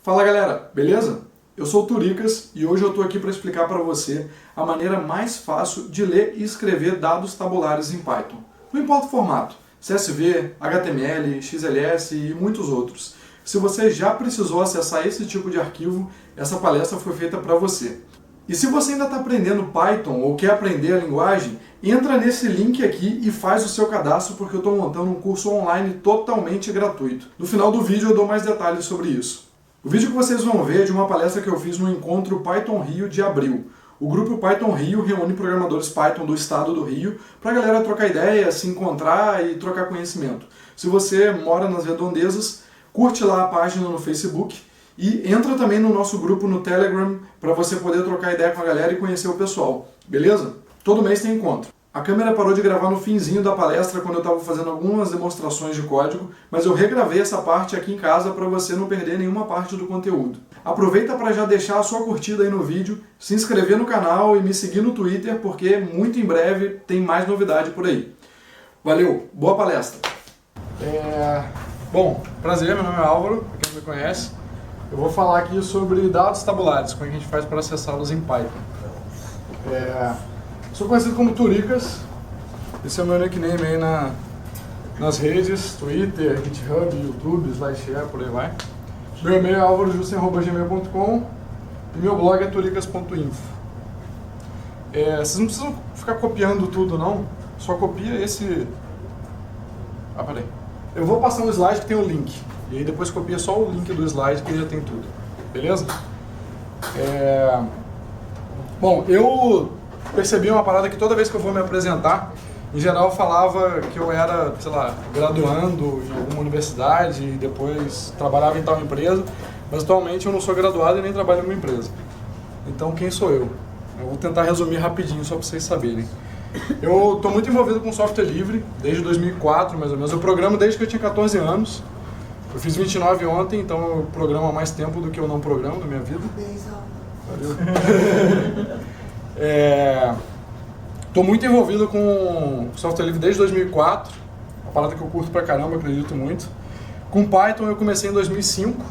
Fala galera, beleza? Eu sou o Turicas e hoje eu estou aqui para explicar para você a maneira mais fácil de ler e escrever dados tabulares em Python. Não importa o formato, CSV, HTML, XLS e muitos outros. Se você já precisou acessar esse tipo de arquivo, essa palestra foi feita para você. E se você ainda está aprendendo Python ou quer aprender a linguagem, entra nesse link aqui e faz o seu cadastro porque eu estou montando um curso online totalmente gratuito. No final do vídeo eu dou mais detalhes sobre isso. O vídeo que vocês vão ver é de uma palestra que eu fiz no encontro Python Rio de abril. O grupo Python Rio reúne programadores Python do estado do Rio para a galera trocar ideia, se encontrar e trocar conhecimento. Se você mora nas redondezas, curte lá a página no Facebook e entra também no nosso grupo no Telegram para você poder trocar ideia com a galera e conhecer o pessoal, beleza? Todo mês tem encontro. A câmera parou de gravar no finzinho da palestra quando eu estava fazendo algumas demonstrações de código, mas eu regravei essa parte aqui em casa para você não perder nenhuma parte do conteúdo. Aproveita para já deixar a sua curtida aí no vídeo, se inscrever no canal e me seguir no Twitter, porque muito em breve tem mais novidade por aí. Valeu, boa palestra! Bom, prazer, meu nome é Álvaro, para quem não me conhece. Eu vou falar aqui sobre dados tabulares, como é que a gente faz para acessá-los em Python. Sou conhecido como Turicas, esse é o meu nickname aí nas redes, Twitter, GitHub, YouTube, SlideShare, por aí vai. Meu e-mail é alvarojusten@gmail.com e meu blog é turicas.info. Vocês não precisam ficar copiando tudo não, só copia esse... peraí. Eu vou passar um slide que tem o link, e aí depois copia só o link do slide que já tem tudo, beleza? Bom, eu percebi uma parada que toda vez que eu vou me apresentar, em geral eu falava que eu era, sei lá, graduando em alguma universidade e depois trabalhava em tal empresa, mas atualmente eu não sou graduado e nem trabalho em uma empresa. Então quem sou eu? Eu vou tentar resumir rapidinho só para vocês saberem. Eu estou muito envolvido com software livre, desde 2004 mais ou menos. Eu programo desde que eu tinha 14 anos. Eu fiz 29 ontem, então eu programo há mais tempo do que eu não programo na minha vida. Valeu. Estou muito envolvido com software livre desde 2004, uma parada que eu curto pra caramba, acredito muito. Com Python eu comecei em 2005,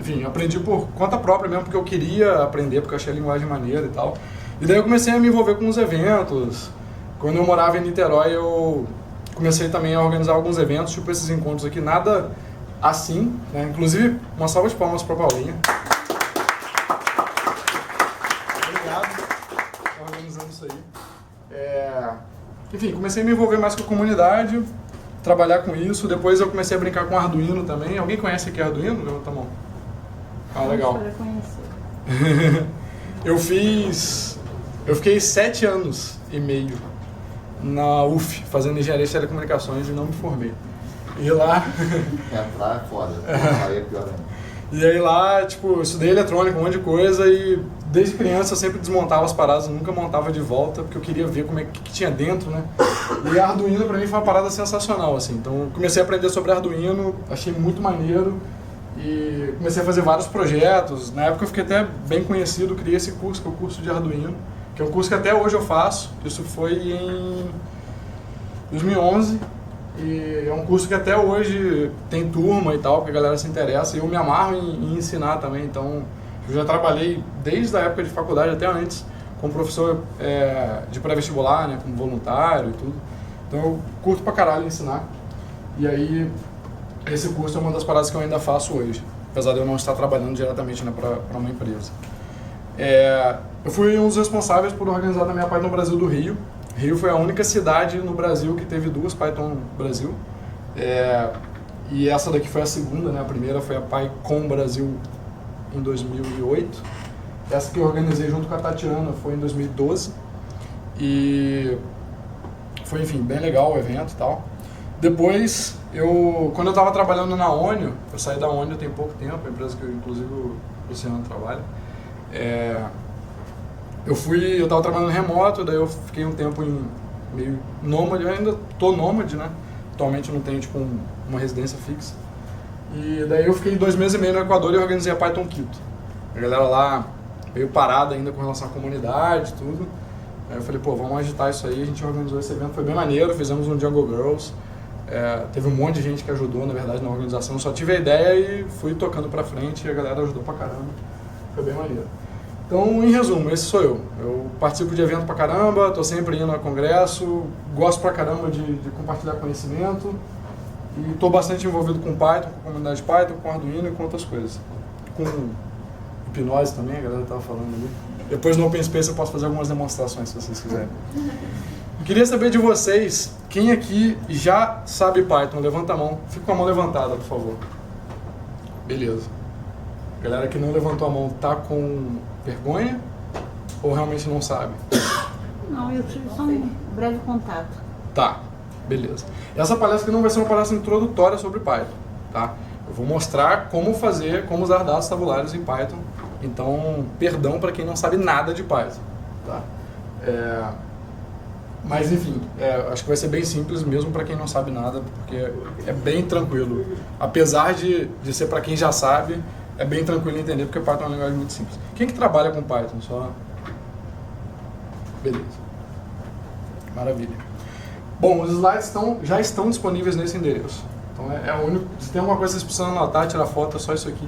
enfim, aprendi por conta própria mesmo, porque eu queria aprender, porque eu achei a linguagem maneira e tal. E daí eu comecei a me envolver com os eventos. Quando eu morava em Niterói, eu comecei também a organizar alguns eventos, tipo esses encontros aqui, nada assim, né? Inclusive, uma salva de palmas pra Paulinha. Isso aí. Enfim, comecei a me envolver mais com a comunidade, trabalhar com isso. Depois eu comecei a brincar com Arduino também. Alguém conhece aqui Arduino? Levanta a mão. Legal. Eu fiquei 7 anos e meio na UF, fazendo engenharia de telecomunicações e não me formei. E lá... Lá é foda, aí é pior ainda. E aí lá, tipo, eu estudei eletrônica, um monte de coisa e desde criança eu sempre desmontava as paradas, nunca montava de volta, porque eu queria ver como é que tinha dentro, né? E Arduino pra mim foi uma parada sensacional, assim. Então eu comecei a aprender sobre Arduino, achei muito maneiro e comecei a fazer vários projetos. Na época eu fiquei até bem conhecido, criei esse curso, que é o curso de Arduino, que é um curso que até hoje eu faço. Isso foi em 2011. E é um curso que até hoje tem turma e tal, que a galera se interessa, e eu me amarro em ensinar também. Então eu já trabalhei desde a época de faculdade até antes como professor de pré-vestibular, né, como voluntário e tudo. Então eu curto pra caralho ensinar. E aí esse curso é uma das paradas que eu ainda faço hoje, apesar de eu não estar trabalhando diretamente, né, para uma empresa. Eu fui um dos responsáveis por organizar a minha Python Brasil do Rio. Rio foi a única cidade no Brasil que teve 2 Python Brasil. E essa daqui foi a segunda, né? A primeira foi a PyCon Brasil em 2008. Essa que eu organizei junto com a Tatiana foi em 2012. E foi, enfim, bem legal o evento e tal. Depois, quando eu estava trabalhando na Onio, eu saí da Onio tem pouco tempo, a empresa que inclusive o Luciano trabalha. Eu estava trabalhando remoto, daí eu fiquei um tempo meio nômade, eu ainda tô nômade, né? Atualmente eu não tenho tipo uma residência fixa. E daí eu fiquei 2 meses e meio no Equador e organizei a Python Quito. A galera lá meio parada ainda com relação à comunidade e tudo. Aí eu falei, pô, vamos agitar isso aí, a gente organizou esse evento, foi bem maneiro, fizemos um Jungle Girls. Teve um monte de gente que ajudou, na verdade, na organização. Eu só tive a ideia e fui tocando pra frente e a galera ajudou pra caramba. Foi bem maneiro. Então, em resumo, esse sou eu. Eu participo de evento pra caramba, tô sempre indo a congresso, gosto pra caramba de compartilhar conhecimento e tô bastante envolvido com Python, com a comunidade Python, com Arduino e com outras coisas. Com hipnose também, a galera tava falando ali. Depois no Open Space eu posso fazer algumas demonstrações, se vocês quiserem. Eu queria saber de vocês, quem aqui já sabe Python? Levanta a mão. Fica com a mão levantada, por favor. Beleza. A galera que não levantou a mão tá com vergonha ou realmente não sabe? Não, eu tive só um breve contato. Tá, beleza. Essa palestra aqui não vai ser uma palestra introdutória sobre Python, tá? Eu vou mostrar como usar dados tabulares em Python. Então, perdão para quem não sabe nada de Python, tá? Mas enfim, acho que vai ser bem simples mesmo para quem não sabe nada, porque é bem tranquilo. Apesar de ser para quem já sabe, é bem tranquilo entender, porque Python é uma linguagem muito simples. Quem que trabalha com Python? Só... Beleza. Maravilha. Bom, os slides já estão disponíveis nesse endereço. Então é o único... Se tem alguma coisa que vocês precisam anotar, tirar foto, é só isso aqui.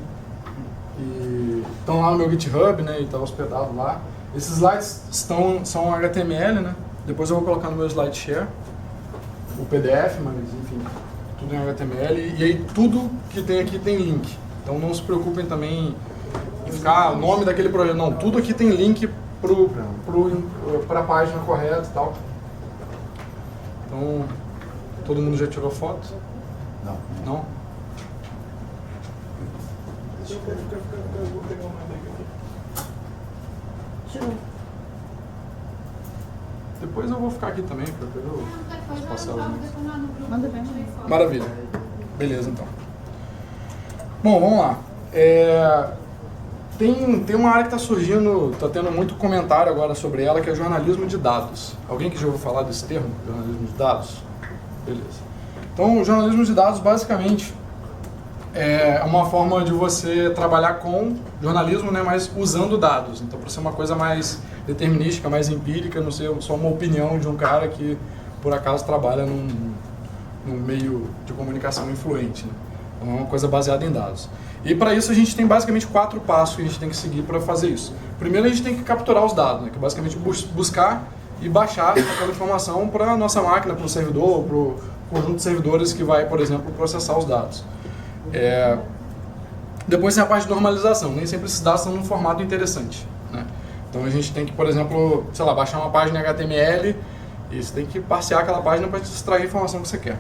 E estão lá no meu GitHub, né, e está hospedado lá. Esses slides são HTML, né? Depois eu vou colocar no meu SlideShare o PDF, mas enfim, tudo em HTML. E aí tudo que tem aqui tem link. Então não se preocupem também em ficar o nome daquele projeto. Não, tudo aqui tem link para a página correta e tal. Então, todo mundo já tirou foto? Não. Não? Tirou. Depois eu vou ficar aqui também, porque eu posso passar os links. Manda bem. Maravilha. Beleza, então. Bom, vamos lá. Tem uma área que está surgindo, está tendo muito comentário agora sobre ela, que é jornalismo de dados. Alguém que já ouviu falar desse termo, jornalismo de dados? Beleza. Então, o jornalismo de dados, basicamente, é uma forma de você trabalhar com jornalismo, né, mas usando dados. Então, para ser uma coisa mais determinística, mais empírica, não ser só uma opinião de um cara que, por acaso, trabalha num meio de comunicação influente, né? Então, é uma coisa baseada em dados. E para isso a gente tem basicamente 4 passos que a gente tem que seguir para fazer isso. Primeiro a gente tem que capturar os dados, né, que é basicamente buscar e baixar aquela informação para a nossa máquina, para o servidor, para o conjunto de servidores que vai, por exemplo, processar os dados. Depois tem a parte de normalização. Nem sempre esses dados são num formato interessante, né? Então a gente tem que, por exemplo, sei lá, baixar uma página HTML e você tem que parsear aquela página para extrair a informação que você quer.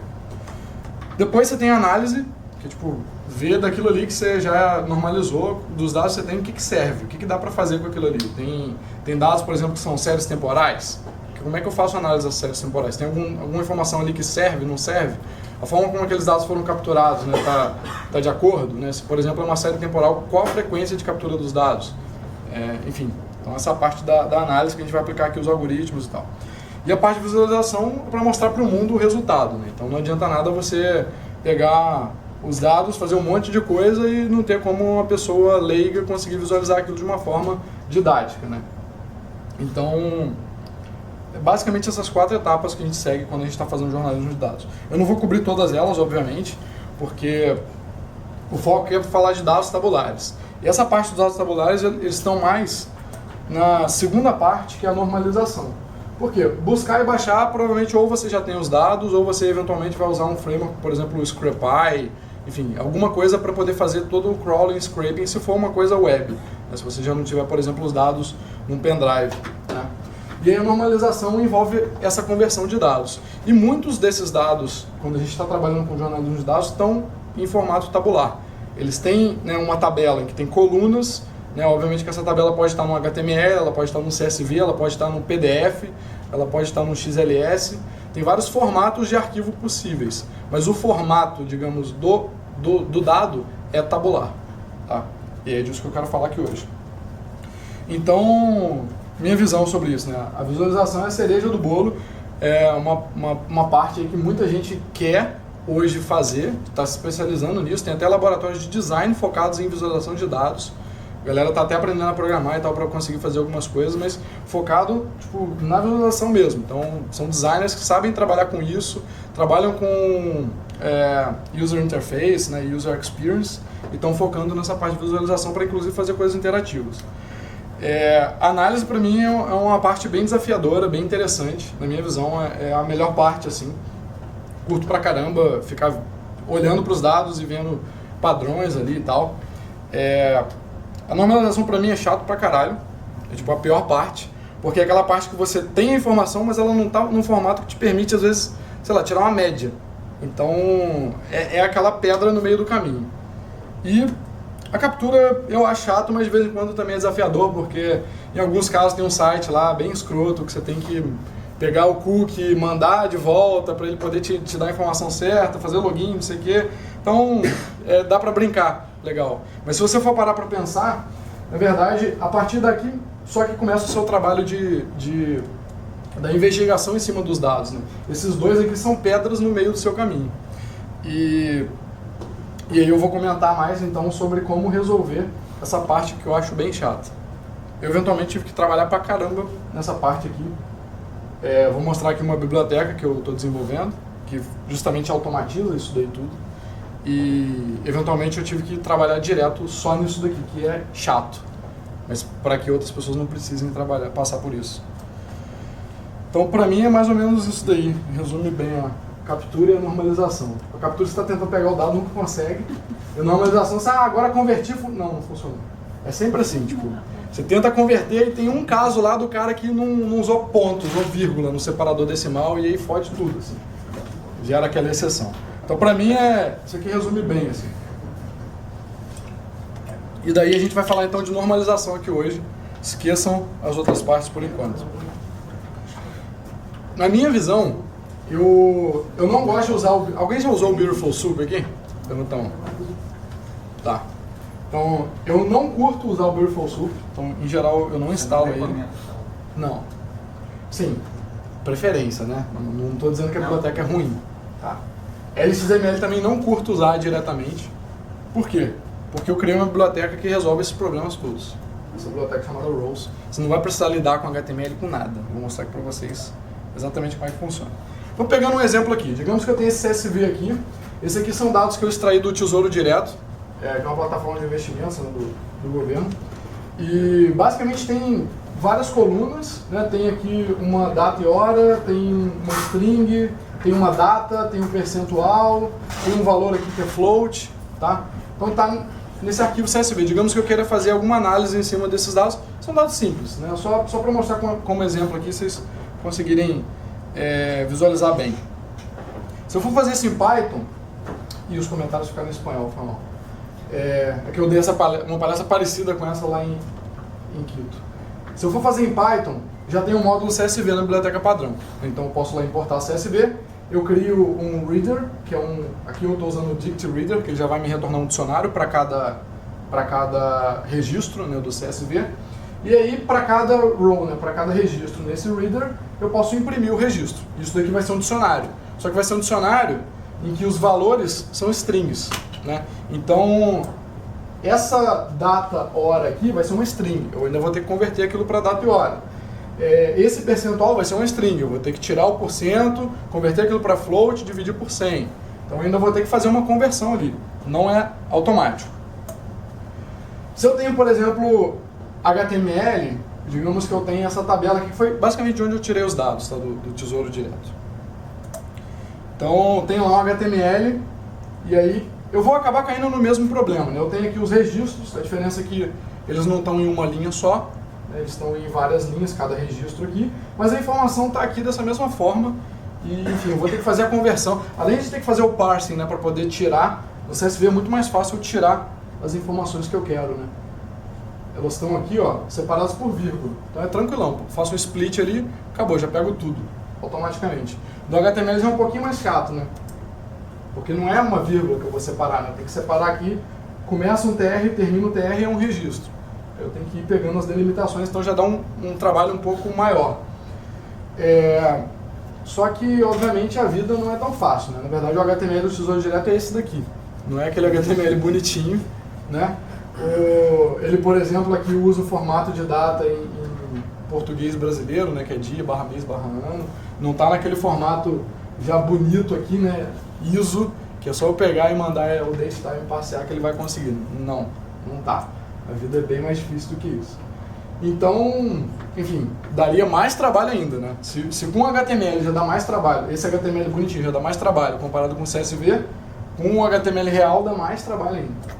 Depois você tem a análise, que é tipo, ver daquilo ali que você já normalizou, dos dados que você tem, o que serve, o que dá para fazer com aquilo ali. Tem dados, por exemplo, que são séries temporais. Como é que eu faço a análise das séries temporais? Tem alguma informação ali que serve, não serve? A forma como aqueles dados foram capturados, né, tá de acordo, né? Se, por exemplo, é uma série temporal, qual a frequência de captura dos dados? Enfim, então essa parte da análise que a gente vai aplicar aqui os algoritmos e tal. E a parte de visualização é para mostrar para o mundo o resultado, né? Então não adianta nada você pegar os dados, fazer um monte de coisa e não ter como uma pessoa leiga conseguir visualizar aquilo de uma forma didática, né? Então, basicamente essas 4 etapas que a gente segue quando a gente está fazendo jornalismo de dados. Eu não vou cobrir todas elas, obviamente, porque o foco é falar de dados tabulares. E essa parte dos dados tabulares, eles estão mais na segunda parte, que é a normalização. Por quê? Buscar e baixar, provavelmente ou você já tem os dados, ou você eventualmente vai usar um framework, por exemplo, o Scrapy, enfim, alguma coisa para poder fazer todo o crawling e scraping, se for uma coisa web, né? Se você já não tiver, por exemplo, os dados num pendrive, né? E aí a normalização envolve essa conversão de dados. E muitos desses dados, quando a gente está trabalhando com jornalismo de dados, estão em formato tabular. Eles têm, né, uma tabela em que tem colunas, né? Obviamente que essa tabela pode estar no HTML, ela pode estar no CSV, ela pode estar no PDF, ela pode estar no XLS. Tem vários formatos de arquivo possíveis, mas o formato, digamos, do dado é tabular, tá? E é disso que eu quero falar aqui hoje. Então, minha visão sobre isso, né? A visualização é a cereja do bolo, é uma parte aí que muita gente quer hoje fazer, está se especializando nisso, tem até laboratórios de design focados em visualização de dados. galera tá até aprendendo a programar e tal para conseguir fazer algumas coisas, mas focado tipo, na visualização mesmo. Então, são designers que sabem trabalhar com isso, trabalham com user interface, né, user experience, e estão focando nessa parte de visualização para inclusive fazer coisas interativas. A análise para mim é uma parte bem desafiadora, bem interessante. Na minha visão é a melhor parte, assim. Curto pra caramba ficar olhando para os dados e vendo padrões ali e tal. A normalização para mim é chato pra caralho. É tipo a pior parte, porque é aquela parte que você tem a informação, mas ela não tá num formato que te permite, às vezes, sei lá, tirar uma média. Então, é aquela pedra no meio do caminho. E a captura eu acho chato, mas de vez em quando também é desafiador, porque em alguns casos tem um site lá bem escroto que você tem que pegar o cookie, mandar de volta para ele poder te dar a informação certa, fazer login, não sei o quê. Então, dá para brincar, legal. Mas se você for parar para pensar, na verdade, a partir daqui só que começa o seu trabalho da investigação em cima dos dados, né? Esses dois aqui são pedras no meio do seu caminho. E aí eu vou comentar mais então sobre como resolver essa parte que eu acho bem chata. Eu eventualmente tive que trabalhar pra caramba nessa parte aqui. Vou mostrar aqui uma biblioteca que eu estou desenvolvendo, que justamente automatiza isso daí tudo. E eventualmente eu tive que trabalhar direto só nisso daqui, que é chato. Mas para que outras pessoas não precisem passar por isso. Então pra mim é mais ou menos isso daí. Resume bem a captura e a normalização. A captura você está tentando pegar o dado, nunca consegue. E a normalização, você agora convertir, não funciona. É sempre assim, tipo, você tenta converter e tem um caso lá do cara que não usou ponto, usou vírgula no separador decimal e aí fode tudo, assim. Gera aquela exceção. Então pra mim isso aqui resume bem, assim. E daí a gente vai falar então de normalização aqui hoje. Esqueçam as outras partes por enquanto. Na minha visão, eu não gosto de usar alguém já usou o Beautiful Soup aqui? Então, tá. Então, eu não curto usar o Beautiful Soup. Então, em geral, eu não instalo ele. Não. Sim, preferência, né? Não estou dizendo que a biblioteca é ruim. Tá. LXML também não curto usar diretamente. Por quê? Porque eu criei uma biblioteca que resolve esses problemas todos. Essa biblioteca chamada Rows. Você não vai precisar lidar com HTML com nada. Vou mostrar aqui para vocês exatamente como é que funciona. Vou pegando um exemplo aqui. Digamos que eu tenho esse CSV aqui. Esses aqui são dados que eu extraí do Tesouro Direto, que é uma plataforma de investimentos, né, do governo. E basicamente tem várias colunas, né? Tem aqui uma data e hora, tem uma string, tem uma data, tem um percentual, tem um valor aqui que é float, tá? Então tá nesse arquivo CSV. Digamos que eu queira fazer alguma análise em cima desses dados. São dados simples, né? Só para mostrar como exemplo aqui, vocês conseguirem visualizar bem. Se eu for fazer isso em Python, e os comentários ficaram em espanhol, foi mal. É que eu dei uma palestra parecida com essa lá em Quito. Se eu for fazer em Python, já tem um módulo CSV na biblioteca padrão. Então eu posso lá importar CSV, eu crio um reader, que é aqui eu estou usando o Dict Reader, que ele já vai me retornar um dicionário para cada registro, né, do CSV. E aí, para cada row, né, para cada registro nesse reader, eu posso imprimir o registro. Isso daqui vai ser um dicionário. Só que vai ser um dicionário em que os valores são strings, né? Então, essa data, hora aqui vai ser uma string. Eu ainda vou ter que converter aquilo para data e hora. Esse percentual vai ser uma string. Eu vou ter que tirar o porcento, converter aquilo para float, dividir por 100. Então, eu ainda vou ter que fazer uma conversão ali. Não é automático. Se eu tenho, por exemplo, HTML, digamos que eu tenho essa tabela aqui, que foi basicamente de onde eu tirei os dados, tá, do Tesouro Direto. Então, tenho lá um HTML, e aí eu vou acabar caindo no mesmo problema, né? Eu tenho aqui os registros, a diferença é que eles não estão em uma linha só, né? Eles estão em várias linhas, cada registro aqui, mas a informação está aqui dessa mesma forma, e enfim, eu vou ter que fazer a conversão. Além de ter que fazer o parsing, né, para poder tirar, no CSV é muito mais fácil eu tirar as informações que eu quero, né? Elas estão aqui, ó, separadas por vírgula. Então é tranquilão, faço um split ali, acabou, já pego tudo, automaticamente. Do HTML já é um pouquinho mais chato, né? Porque não é uma vírgula que eu vou separar, né? Tem que separar aqui, começa um TR, termina o TR, é um registro. Eu tenho que ir pegando as delimitações, então já dá um trabalho um pouco maior. Só que, obviamente, a vida não é tão fácil, né? Na verdade, o HTML do Tesouro Direto é esse daqui. Não é aquele HTML bonitinho, né? Ele, por exemplo, aqui usa o formato de data em português brasileiro, né, que é dia, barra mês, barra ano. Não está naquele formato já bonito aqui, né, ISO, que é só eu pegar e mandar o datetime passear que ele vai conseguir. Não tá. A vida é bem mais difícil do que isso. Então, enfim, daria mais trabalho ainda, né? Se com HTML já dá mais trabalho, esse HTML bonitinho já dá mais trabalho comparado com o CSV, com o HTML real dá mais trabalho ainda.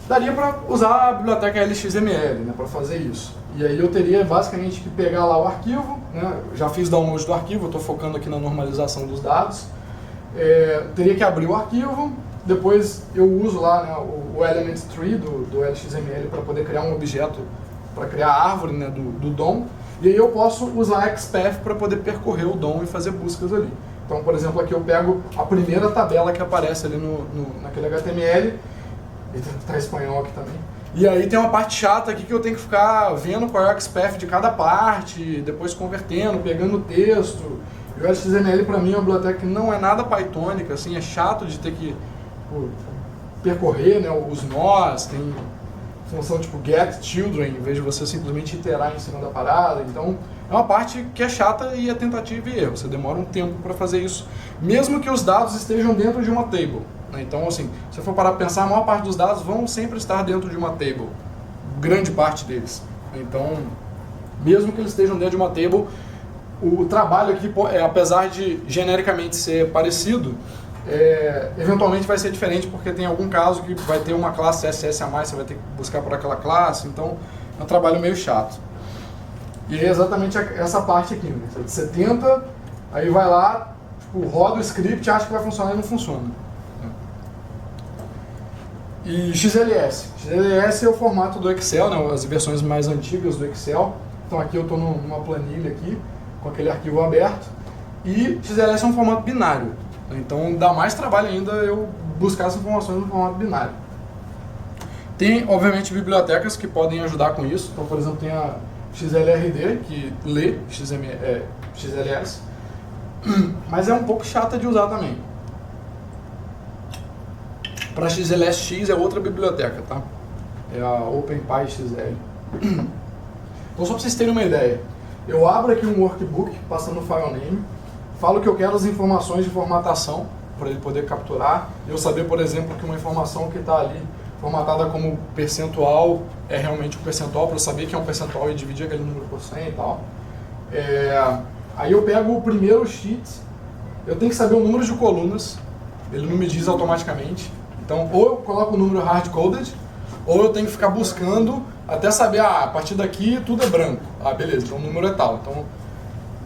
Daria para usar a biblioteca LXML, né, para fazer isso. E aí eu teria basicamente que pegar lá o arquivo, né, já fiz download do arquivo, eu estou focando aqui na normalização dos dados. Teria que abrir o arquivo, depois eu uso lá, né, o element tree do LXML para poder criar um objeto, para criar a árvore, né, do DOM. E aí eu posso usar XPath para poder percorrer o DOM e fazer buscas ali. Então, por exemplo, aqui eu pego a primeira tabela que aparece ali naquele HTML, e está em espanhol aqui também. E aí tem uma parte chata aqui que eu tenho que ficar vendo qual é o XPath de cada parte, depois convertendo, pegando o texto. E o LXML para mim é uma biblioteca que não é nada pythônica, assim, é chato de ter que percorrer, né, os nós, tem função tipo get children, em vez de você simplesmente iterar em cima da parada. Então é uma parte que é chata e é tentativa e erro, você demora um tempo para fazer isso, mesmo que os dados estejam dentro de uma table. Então, assim, se eu for parar para pensar, a maior parte dos dados vão sempre estar dentro de uma table, grande parte deles. Então, mesmo que eles estejam dentro de uma table, o trabalho aqui, apesar de genericamente ser parecido, eventualmente vai ser diferente, porque tem algum caso que vai ter uma classe CSS a mais, você vai ter que buscar por aquela classe, então é um trabalho meio chato. E é exatamente essa parte aqui, né? Você tenta, aí vai lá, tipo, roda o script, acha que vai funcionar e não funciona. E XLS. XLS é o formato do Excel, né, as versões mais antigas do Excel. Então aqui eu estou numa planilha aqui, com aquele arquivo aberto. E XLS é um formato binário. Então dá mais trabalho ainda eu buscar as informações no formato binário. Tem, obviamente, bibliotecas que podem ajudar com isso. Então, por exemplo, tem a XLRD, que lê XLS. Mas é um pouco chata de usar também. Para XLSX é outra biblioteca, tá? É a OpenPyXL. Então, só para vocês terem uma ideia, eu abro aqui um workbook, passando o file name, falo que eu quero as informações de formatação, para ele poder capturar, e eu saber, por exemplo, que uma informação que está ali formatada como percentual é realmente um percentual, para eu saber que é um percentual e dividir aquele número por 100 e tal. Aí eu pego o primeiro sheet, eu tenho que saber o número de colunas, ele não me diz automaticamente. Então, ou eu coloco o número hard-coded, ou eu tenho que ficar buscando até saber, a partir daqui tudo é branco. Beleza, então o número é tal. Então,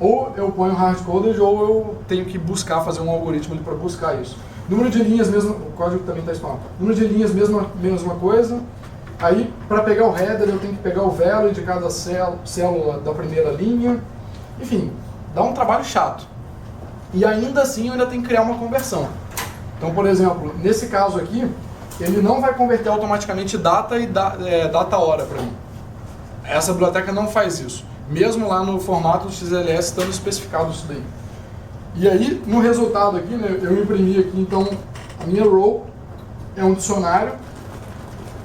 ou eu ponho hard-coded, ou eu tenho que buscar, fazer um algoritmo para buscar isso. Número de linhas, mesmo, o código também está espanhol. Número de linhas, mesma coisa. Aí, para pegar o header, eu tenho que pegar o value de cada célula da primeira linha. Enfim, dá um trabalho chato. E ainda assim, eu ainda tenho que criar uma conversão. Então, por exemplo, nesse caso aqui, ele não vai converter automaticamente data e data-hora para mim. Essa biblioteca não faz isso. Mesmo lá no formato do XLS estando especificado isso daí. E aí, no resultado aqui, né, eu imprimi aqui, então, a minha row é um dicionário.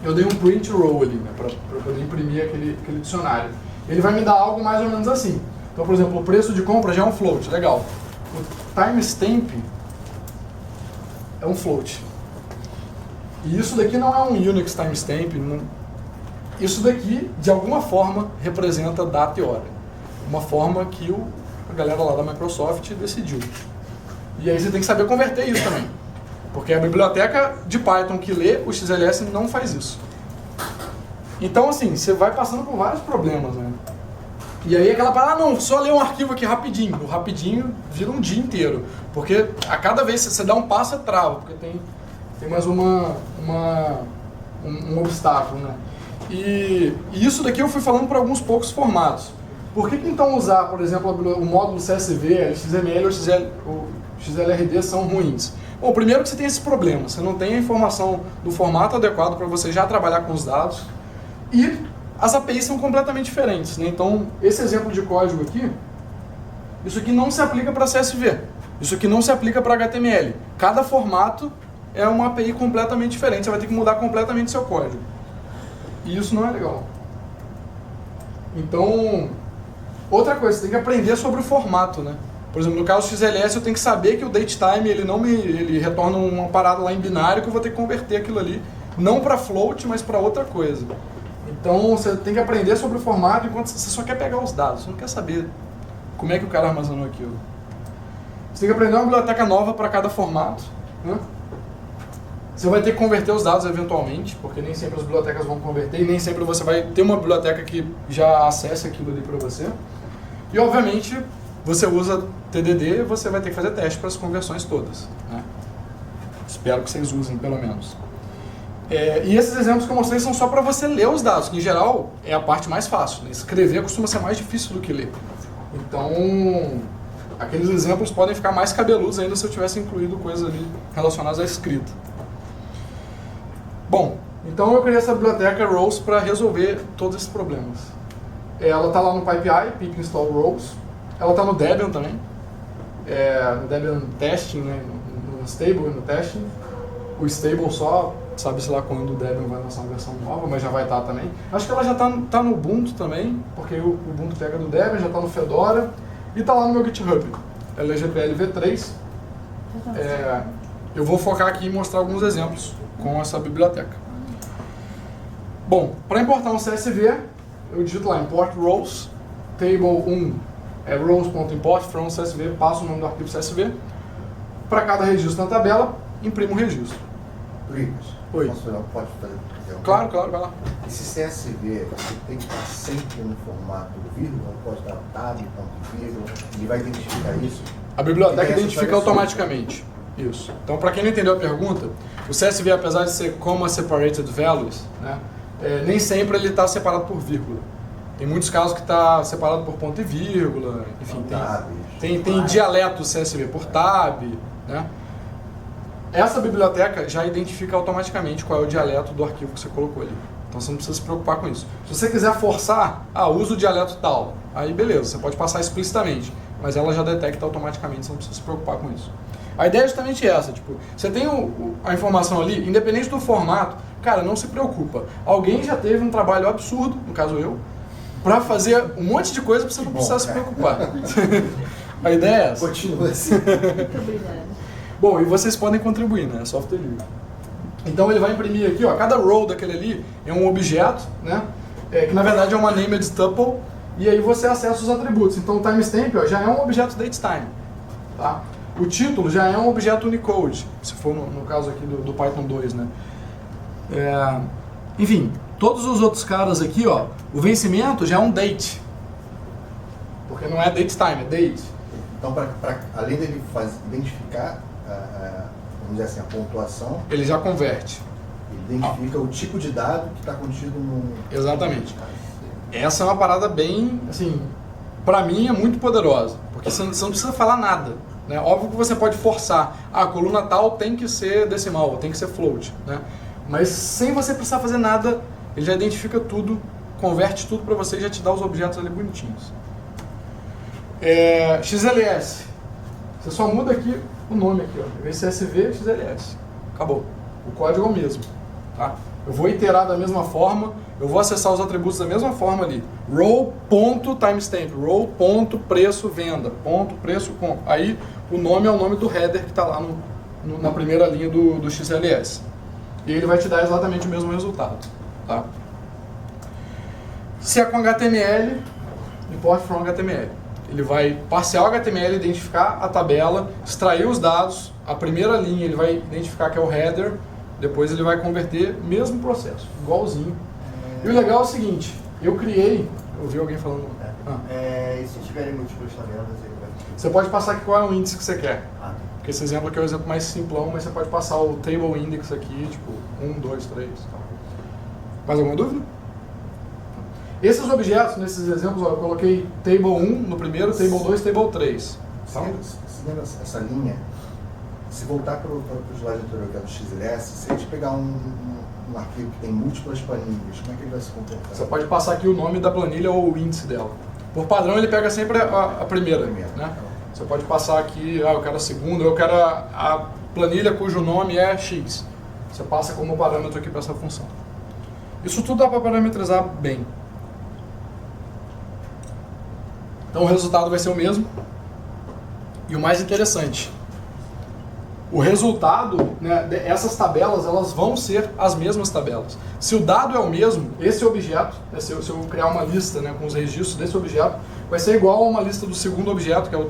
Eu dei um print row ali, né, para poder imprimir aquele dicionário. Ele vai me dar algo mais ou menos assim. Então, por exemplo, o preço de compra já é um float, legal. O timestamp é um float. E isso daqui não é um Unix timestamp. Isso daqui, de alguma forma, representa data e hora. Uma forma que a galera lá da Microsoft decidiu. E aí você tem que saber converter isso também. Porque a biblioteca de Python que lê o XLS não faz isso. Então, assim, você vai passando por vários problemas, né? E aí aquela parada, não, só ler um arquivo aqui rapidinho. O rapidinho vira um dia inteiro. Porque a cada vez que você dá um passo, você trava. Porque tem mais um obstáculo, né? E isso daqui eu fui falando para alguns poucos formatos. Por que então usar, por exemplo, o módulo CSV, XML ou XLRD são ruins? Bom, primeiro que você tem esse problema. Você não tem a informação do formato adequado para você já trabalhar com os dados. E as APIs são completamente diferentes, né? Então, esse exemplo de código aqui, isso aqui não se aplica para CSV, isso aqui não se aplica para HTML. Cada formato é uma API completamente diferente, você vai ter que mudar completamente seu código. E isso não é legal. Então, outra coisa, você tem que aprender sobre o formato, né? Por exemplo, no caso do XLS, eu tenho que saber que o datetime ele retorna uma parada lá em binário que eu vou ter que converter aquilo ali, não para float, mas para outra coisa. Então, você tem que aprender sobre o formato enquanto você só quer pegar os dados, você não quer saber como é que o cara armazenou aquilo. Você tem que aprender uma biblioteca nova para cada formato, né? Você vai ter que converter os dados eventualmente, porque nem sempre as bibliotecas vão converter e nem sempre você vai ter uma biblioteca que já acesse aquilo ali para você. E, obviamente, você usa TDD, você vai ter que fazer teste para as conversões todas, né? Espero que vocês usem, pelo menos. E esses exemplos que eu mostrei são só para você ler os dados, que em geral é a parte mais fácil, né? Escrever costuma ser mais difícil do que ler. Então, aqueles exemplos podem ficar mais cabeludos ainda se eu tivesse incluído coisas ali relacionadas à escrita. Bom, então eu criei essa biblioteca rows para resolver todos esses problemas. Ela está lá no PyPI, pip install rows. Ela está no Debian também, no Debian testing, né? No stable e no testing. O stable só sabe-se lá quando o Debian vai lançar uma versão nova, mas já vai estar também. Acho que ela já está no Ubuntu também, porque o Ubuntu pega do Debian, já está no Fedora e está lá no meu GitHub. Ela é GPL v3. Eu vou focar aqui e mostrar alguns exemplos com essa biblioteca. Bom, para importar um CSV, eu digito lá import rows, table 1 é rows.import from CSV, passo o nome do arquivo CSV. Para cada registro na tabela, imprimo o registro. Lucas, Oi. pode fazer? Claro, vai lá. Esse CSV, você tem que estar sempre no formato vírgula, pode dar tab, ponto vírgula, ele vai identificar isso? A biblioteca identifica automaticamente. Isso. Então, para quem não entendeu a pergunta, o CSV, apesar de ser comma separated values, né, nem sempre ele está separado por vírgula. Tem muitos casos que está separado por ponto e vírgula, enfim, tem dialeto CSV por tab, né? Essa biblioteca já identifica automaticamente qual é o dialeto do arquivo que você colocou ali. Então você não precisa se preocupar com isso. Se você quiser forçar, usa o dialeto tal, aí beleza, você pode passar explicitamente, mas ela já detecta automaticamente, você não precisa se preocupar com isso. A ideia é justamente essa, tipo, você tem a informação ali, independente do formato, cara, não se preocupa. Alguém já teve um trabalho absurdo, no caso eu, para fazer um monte de coisa para você não precisar se preocupar. A ideia é essa. Continua assim. Muito obrigada. Bom, e vocês podem contribuir, né? É software livre. Então ele vai imprimir aqui, ó, cada row daquele ali é um objeto, né? Que na verdade é uma named tuple, e aí você acessa os atributos. Então o timestamp, ó, já é um objeto datetime, tá? O título já é um objeto Unicode, se for no caso aqui do Python 2, né? Enfim, todos os outros caras aqui, ó, o vencimento já é um date, porque não é datetime, é date. Então, além dele identificar, vamos dizer assim, a pontuação, ele já converte. Ele identifica o tipo de dado que está contido no... Exatamente. Essa é uma parada bem, assim, pra mim é muito poderosa, porque você não precisa falar nada, né? Óbvio que você pode forçar, a coluna tal tem que ser decimal, tem que ser float, né? Mas sem você precisar fazer nada, ele já identifica tudo, converte tudo para você e já te dá os objetos ali bonitinhos. XLS, você só muda aqui o nome aqui, ó, CSV XLS, acabou, o código é o mesmo, tá? Eu vou iterar da mesma forma, eu vou acessar os atributos da mesma forma ali, row.timestamp, row.preço-venda, preço-com, aí o nome é o nome do header que está lá na primeira linha do XLS, e ele vai te dar exatamente o mesmo resultado, tá? Se é com HTML, import from HTML. Ele vai parsear o HTML, identificar a tabela, extrair os dados, a primeira linha ele vai identificar que é o header, depois ele vai converter, mesmo processo, igualzinho. E o legal é o seguinte, eu ouvi alguém falando... E se tiverem múltiplas tabelas, ele vai... Você pode passar aqui qual é o índice que você quer. Porque esse exemplo aqui é o exemplo mais simplão, mas você pode passar o table index aqui, tipo 1, 2, 3, tal. Mais alguma dúvida? Esses objetos, nesses exemplos, ó, eu coloquei table 1 no primeiro, table 2, table 3. Seguindo essa linha, se voltar para o slide anterior, que é do XLS, se a gente pegar um arquivo que tem múltiplas planilhas, como é que ele vai se comportar? Você pode passar aqui o nome da planilha ou o índice dela. Por padrão, ele pega sempre a primeira, né? Você pode passar aqui, eu quero a segunda, eu quero planilha cujo nome é X. Você passa como parâmetro aqui para essa função. Isso tudo dá para parametrizar bem. Então o resultado vai ser o mesmo. E o mais interessante, o resultado, né, essas tabelas, elas vão ser as mesmas tabelas. Se o dado é o mesmo, esse objeto, se eu criar uma lista, né, com os registros desse objeto, vai ser igual a uma lista do segundo objeto, que é o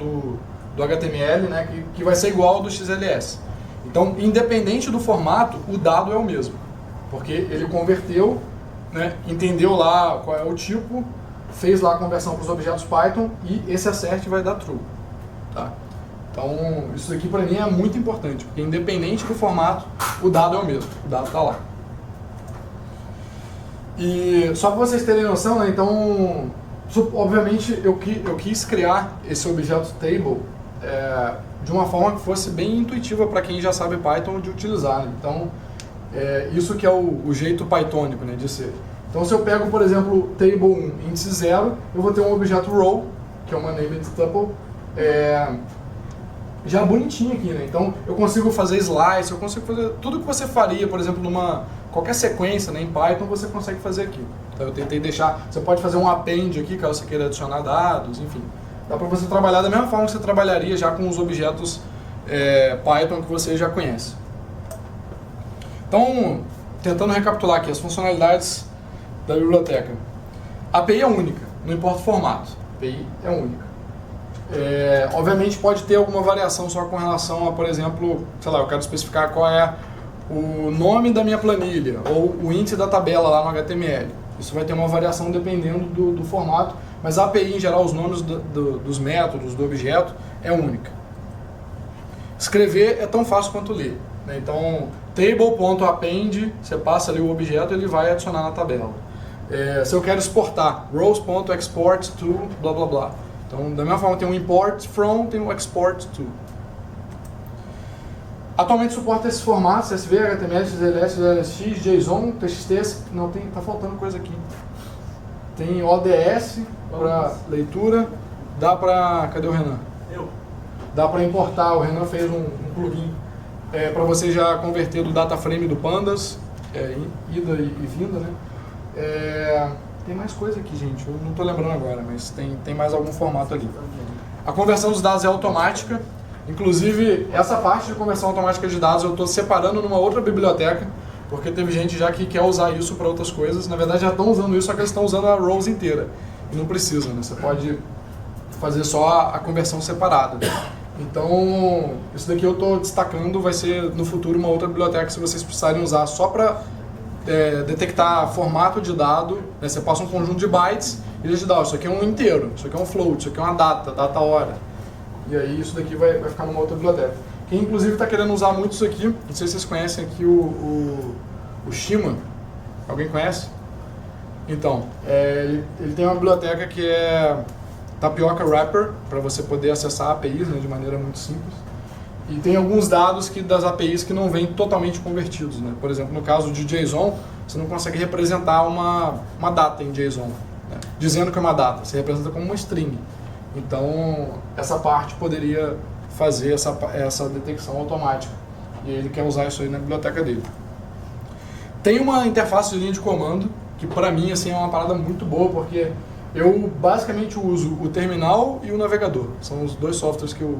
do HTML, né, que vai ser igual ao do XLS. Então, independente do formato, o dado é o mesmo. Porque ele converteu, né, entendeu lá qual é o tipo, fez lá a conversão para os objetos Python e esse assert vai dar true. Tá? Então, isso daqui para mim é muito importante, porque independente do formato, o dado é o mesmo, o dado está lá. E só para vocês terem noção, né, então, obviamente eu quis criar esse objeto table de uma forma que fosse bem intuitiva para quem já sabe Python de utilizar. Né? Então, isso que é o jeito pythônico, né, de ser. Então, se eu pego, por exemplo, table 1, índice 0, eu vou ter um objeto row, que é uma named tuple, já bonitinho aqui, né? Então eu consigo fazer slice, eu consigo fazer tudo que você faria, por exemplo, qualquer sequência, né, em Python, você consegue fazer aqui. Então eu tentei deixar, você pode fazer um append aqui, caso você queira adicionar dados, enfim. Dá para você trabalhar da mesma forma que você trabalharia já com os objetos Python que você já conhece. Então, tentando recapitular aqui as funcionalidades da biblioteca. A API é única, não importa o formato, a API é única. Obviamente pode ter alguma variação só com relação a, por exemplo, sei lá, eu quero especificar qual é o nome da minha planilha ou o índice da tabela lá no HTML. Isso vai ter uma variação dependendo do formato, mas a API em geral, os nomes dos métodos, do objeto, é única. Escrever é tão fácil quanto ler, né? Então, table.append, você passa ali o objeto e ele vai adicionar na tabela. Se eu quero exportar, rows.export to blá blá blá. Então, da mesma forma, tem um import from, tem um export to. Atualmente suporta esses formatos, CSV, HTML, XLS, XLSX, JSON, TXT, não tem, tá faltando coisa aqui. Tem ODS para leitura, dá para, cadê o Renan? Dá para importar, o Renan fez um plugin para você já converter do data frame do Pandas, ida e vinda, né? Tem mais coisa aqui, gente, eu não estou lembrando agora, mas tem mais algum formato ali. A conversão dos dados é automática, inclusive essa parte de conversão automática de dados eu estou separando numa outra biblioteca, porque teve gente já que quer usar isso para outras coisas. Na verdade já estão usando isso, só que eles estão usando a rows inteira, e não precisa, né? Você pode fazer só a conversão separada. Então, isso daqui eu estou destacando, vai ser no futuro uma outra biblioteca se vocês precisarem usar só para detectar formato de dado, né? Você passa um conjunto de bytes e ele te dá, isso aqui é um inteiro, isso aqui é um float, isso aqui é uma data hora. E aí isso daqui vai ficar numa outra biblioteca. Quem inclusive está querendo usar muito isso aqui, não sei se vocês conhecem aqui o Shima, alguém conhece? Então, ele tem uma biblioteca que é Tapioca Wrapper, para você poder acessar APIs, né, de maneira muito simples. E tem alguns dados das APIs que não vêm totalmente convertidos, né? Por exemplo, no caso de JSON, você não consegue representar uma data em JSON, né? Dizendo que é uma data, você representa como uma string. Então, essa parte poderia fazer essa detecção automática. E ele quer usar isso aí na biblioteca dele. Tem uma interface de linha de comando, que para mim assim, é uma parada muito boa, porque eu basicamente uso o terminal e o navegador. São os dois softwares que eu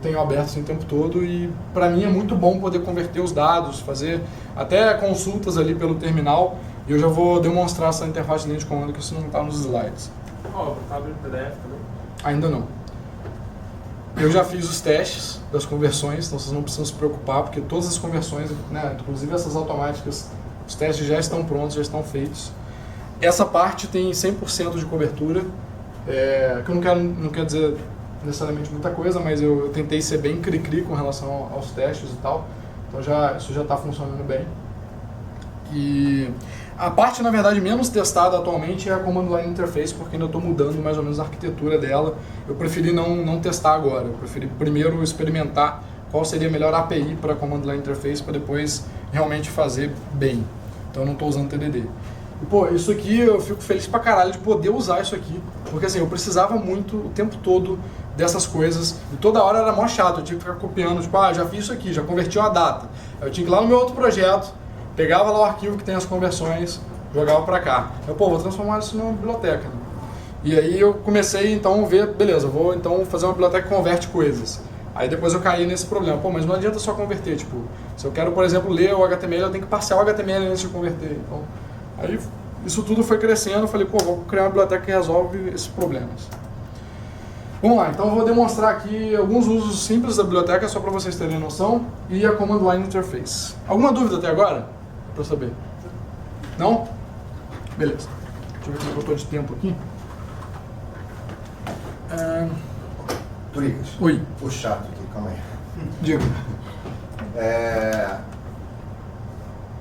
tenho aberto assim, o tempo todo, e para mim é muito bom poder converter os dados, fazer até consultas ali pelo terminal, e eu já vou demonstrar essa interface de linha de comando, que isso não está nos slides. Tá abrindo PDF também? Ainda não. Eu já fiz os testes das conversões, então vocês não precisam se preocupar, porque todas as conversões, né, inclusive essas automáticas, os testes já estão prontos, já estão feitos. Essa parte tem 100% de cobertura, que eu não quero dizer necessariamente muita coisa, mas eu tentei ser bem cri-cri com relação aos testes e tal, então isso já está funcionando bem. E a parte, na verdade, menos testada atualmente é a Command Line Interface, porque ainda estou mudando mais ou menos a arquitetura dela. Eu preferi não testar agora, eu preferi primeiro experimentar qual seria a melhor API para a Command Line Interface, para depois realmente fazer bem. Então eu não estou usando TDD. E, pô, isso aqui eu fico feliz pra caralho de poder usar isso aqui, porque assim, eu precisava muito, o tempo todo, dessas coisas. E toda hora era mó chato, eu tinha que ficar copiando, tipo, já fiz isso aqui, já converti uma data. Eu tinha que ir lá no meu outro projeto, pegava lá o arquivo que tem as conversões, jogava pra cá. Eu, vou transformar isso numa biblioteca, né? E aí eu comecei, então, a ver, beleza, vou então fazer uma biblioteca que converte coisas. Aí depois eu caí nesse problema, mas não adianta só converter, tipo, se eu quero, por exemplo, ler o HTML, eu tenho que parsear o HTML antes de converter. Então, aí isso tudo foi crescendo, eu falei, vou criar uma biblioteca que resolve esses problemas. Vamos lá, então eu vou demonstrar aqui alguns usos simples da biblioteca, só para vocês terem noção, e a Command Line Interface. Alguma dúvida até agora? Para eu saber. Não? Beleza. Deixa eu ver se eu estou de tempo aqui. Turicas. Oi. O chato aqui, calma aí. Diga.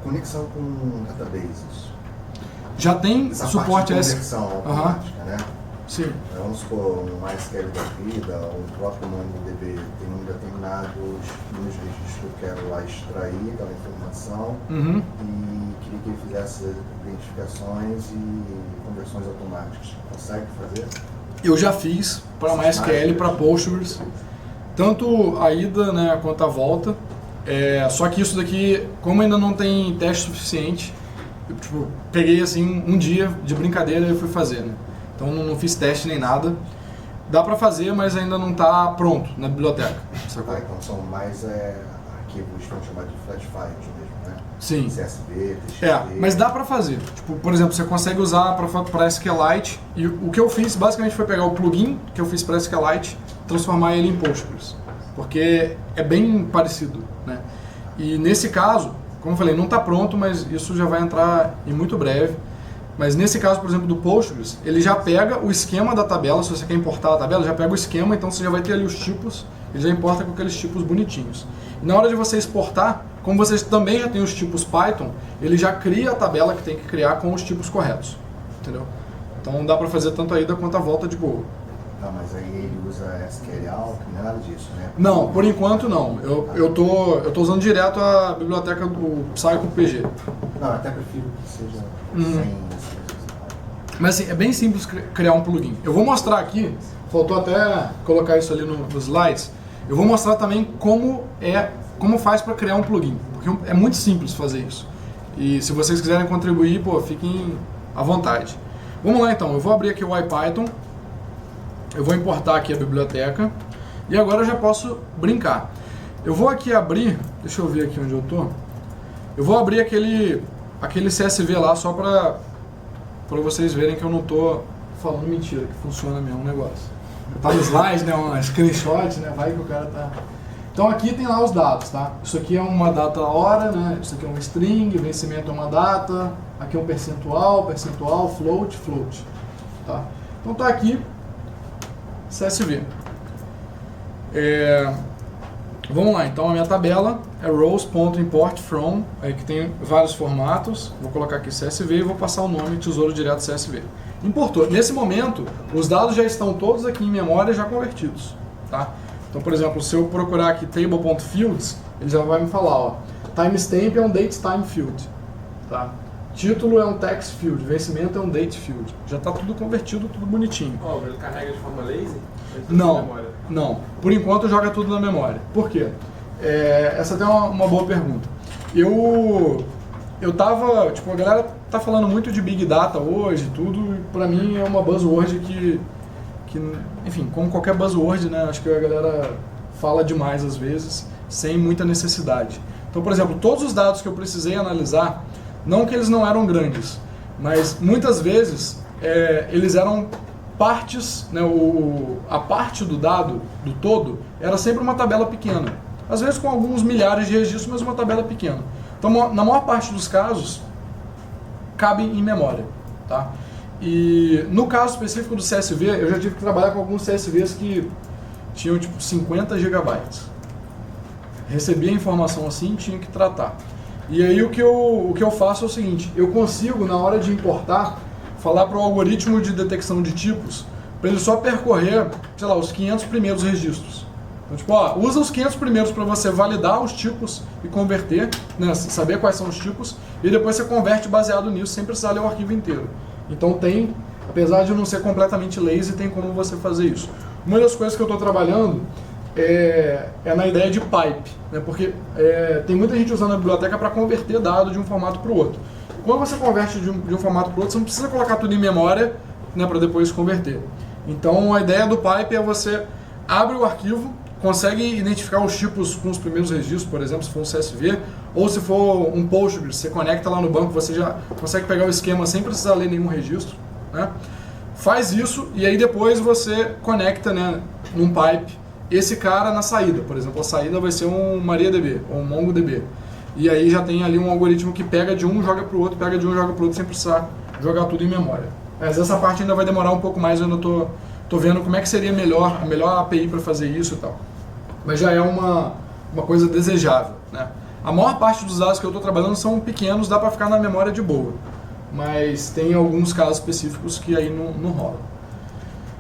Conexão com databases. Já tem Essa suporte parte a de esse. conversão automática, né? Sim. Vamos supor, um MySQL da vida, ou o próprio MongoDB tem determinados números de registro que eu quero lá extrair aquela informação e queria que ele fizesse identificações e conversões automáticas. Consegue fazer? Eu já fiz para MySQL, para Postgres, tanto a ida, né, quanto a volta. Só que isso daqui, como ainda não tem teste suficiente, eu peguei assim um dia de brincadeira e fui fazer, né? Então não fiz teste nem nada. Dá para fazer, mas ainda não está pronto na biblioteca. Sacou? Então são mais arquivos, vamos chamar de flat files mesmo, né? Sim. CSV, TXT. Mas dá para fazer. Tipo, por exemplo, você consegue usar para SQLite. E o que eu fiz basicamente foi pegar o plugin que eu fiz para SQLite, transformar ele em Postgres, porque é bem parecido, né? E nesse caso, como eu falei, não está pronto, mas isso já vai entrar em muito breve. Mas nesse caso, por exemplo, do Postgres, ele já pega o esquema da tabela. Se você quer importar a tabela, já pega o esquema, então você já vai ter ali os tipos, ele já importa com aqueles tipos bonitinhos. E na hora de você exportar, como vocês também já tem os tipos Python, ele já cria a tabela que tem que criar com os tipos corretos, entendeu? Então dá para fazer tanto a ida quanto a volta de boa. Não, mas aí ele usa SQL, não é nada disso, né? Não, por enquanto não. Eu tô usando direto a biblioteca do PsychoPG. Não, até prefiro que seja sem... Mas assim, é bem simples criar um plugin. Eu vou mostrar aqui, faltou até colocar isso ali nos slides, eu vou mostrar também como faz para criar um plugin, porque é muito simples fazer isso. E se vocês quiserem contribuir, fiquem à vontade. Vamos lá então, eu vou abrir aqui o IPython, eu vou importar aqui a biblioteca, e agora eu já posso brincar. Eu vou aqui abrir, deixa eu ver aqui onde eu tô, eu vou abrir aquele CSV lá só para vocês verem que eu não tô falando mentira, que funciona mesmo o negócio. Tá no slide, né, um screenshot, né, vai que o cara tá... Então aqui tem lá os dados, tá? Isso aqui é uma data hora, né, isso aqui é um string, vencimento é uma data, aqui é um percentual, float, tá? Então tá aqui, CSV. Vamos lá, então a minha tabela é rows.importFrom, aí que tem vários formatos, vou colocar aqui CSV e vou passar o nome Tesouro Direto CSV. Importou. Nesse momento, os dados já estão todos aqui em memória já convertidos, tá? Então, por exemplo, se eu procurar aqui table.fields, ele já vai me falar, ó, timestamp é um datetime field, tá? Título é um text field, vencimento é um date field. Já está tudo convertido, tudo bonitinho. Ele carrega de forma lazy? Não. Por enquanto joga tudo na memória. Por quê? Essa até é uma boa pergunta. Eu tava, a galera tá falando muito de Big Data hoje, tudo, e pra mim é uma buzzword que, enfim, como qualquer buzzword, né, acho que a galera fala demais às vezes, sem muita necessidade. Então, por exemplo, todos os dados que eu precisei analisar, não que eles não eram grandes, mas muitas vezes eles eram partes, né, a parte do dado, do todo, era sempre uma tabela pequena. Às vezes com alguns milhares de registros, mas uma tabela pequena. Então, na maior parte dos casos, cabe em memória, tá? E no caso específico do CSV, eu já tive que trabalhar com alguns CSVs que tinham tipo 50 GB. Recebia a informação assim, tinha que tratar. E aí o que eu faço é o seguinte, eu consigo, na hora de importar, falar para o algoritmo de detecção de tipos, para ele só percorrer, sei lá, os 500 primeiros registros. Então, tipo, usa os 500 primeiros para você validar os tipos e converter, né, saber quais são os tipos, e depois você converte baseado nisso, sem precisar ler o arquivo inteiro. Então apesar de não ser completamente lazy, tem como você fazer isso. Uma das coisas que eu estou trabalhando é na ideia de pipe, né? Porque tem muita gente usando a biblioteca para converter dados de um formato para o outro. Quando você converte de um formato para o outro, você não precisa colocar tudo em memória, né, para depois converter. Então a ideia do pipe é você abre o arquivo, consegue identificar os tipos com os primeiros registros, por exemplo, se for um CSV, ou se for um Postgres, você conecta lá no banco, você já consegue pegar o esquema sem precisar ler nenhum registro, né? Faz isso e aí depois você conecta, né, num pipe esse cara na saída. Por exemplo, a saída vai ser um MariaDB ou um MongoDB. E aí já tem ali um algoritmo que pega de um, joga para o outro, pega de um, joga para o outro, sem precisar jogar tudo em memória. Mas essa parte ainda vai demorar um pouco mais, eu ainda tô vendo como é que seria a melhor API para fazer isso e tal. Mas já é uma coisa desejável, né? A maior parte dos dados que eu estou trabalhando são pequenos, dá para ficar na memória de boa. Mas tem alguns casos específicos que aí não rola.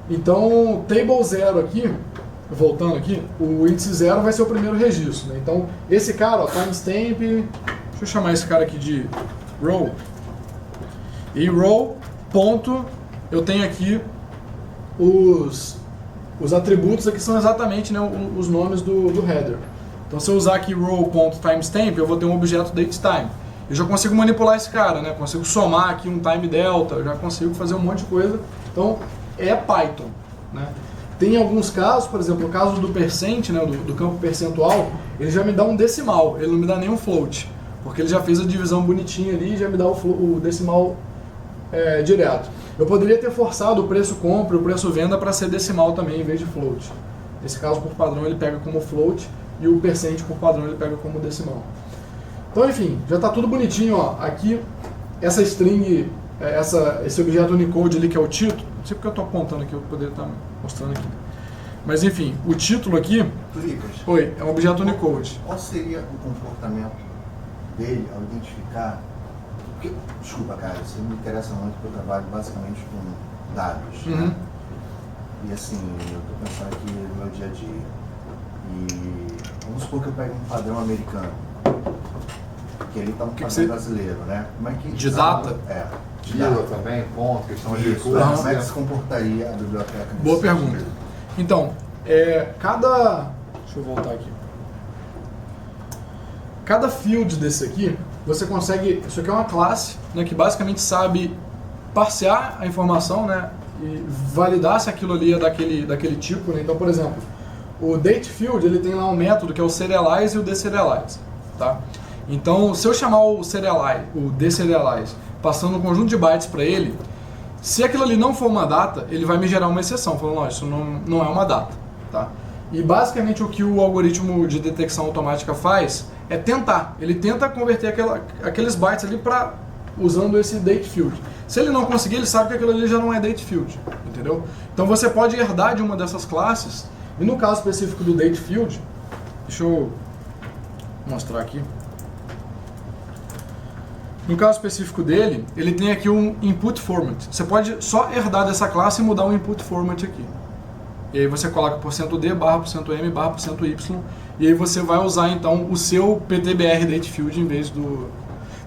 Então, table 0 aqui, voltando aqui, o índice 0 vai ser o primeiro registro, né? Então, esse cara, ó, timestamp, deixa eu chamar esse cara aqui de row. E row, ponto, eu tenho aqui os atributos aqui são exatamente, né, os nomes do header. Então, se eu usar aqui row.timestamp, eu vou ter um objeto datetime. Eu já consigo manipular esse cara, né? Consigo somar aqui um time delta, eu já consigo fazer um monte de coisa. Então, é Python, né? Tem alguns casos, por exemplo, no caso do percent, né, do campo percentual, ele já me dá um decimal, ele não me dá nem um float, porque ele já fez a divisão bonitinha ali e já me dá o decimal direto. Eu poderia ter forçado o preço compra e o preço venda para ser decimal também, em vez de float. Nesse caso, por padrão, ele pega como float e o percent, por padrão, ele pega como decimal. Então, enfim, já está tudo bonitinho, ó. Aqui, essa string, esse objeto Unicode ali que é o título, não sei porque eu estou apontando aqui, eu poderia estar mostrando aqui. Mas, enfim, o título aqui, Lucas, é um objeto Unicode. Qual seria o comportamento dele ao identificar? Porque, desculpa, cara, isso me interessa muito porque eu trabalho basicamente com dados, né? E assim, eu estou pensando aqui no meu dia a dia. E vamos supor que eu pego um padrão americano, que ele está um padrão brasileiro, né? Como é que... De data? De Vírgula data. também, ponto, questão de Isso, recursos. como é que se comportaria a biblioteca? Boa nesse pergunta. sentido? Então, deixa eu voltar aqui. Cada field desse aqui, você consegue... Isso aqui é uma classe, né, que basicamente sabe parsear a informação, né, e validar se aquilo ali é daquele tipo, né? Então, por exemplo, o date field, ele tem lá um método que é o serialize e o deserialize, tá? Então, se eu chamar o deserialize, passando um conjunto de bytes para ele, se aquilo ali não for uma data, ele vai me gerar uma exceção, falando, não, isso não é uma data, tá? E basicamente o que o algoritmo de detecção automática faz é tentar, ele tenta converter aqueles bytes ali para usando esse date field. Se ele não conseguir, ele sabe que aquilo ali já não é date field, entendeu? Então você pode herdar de uma dessas classes, e no caso específico do date field, deixa eu mostrar aqui. No caso específico dele, ele tem aqui um input format. Você pode só herdar dessa classe e mudar um input format aqui. E aí você coloca %d, barra %m, barra %y, e aí você vai usar então o seu PTBR date field em vez do...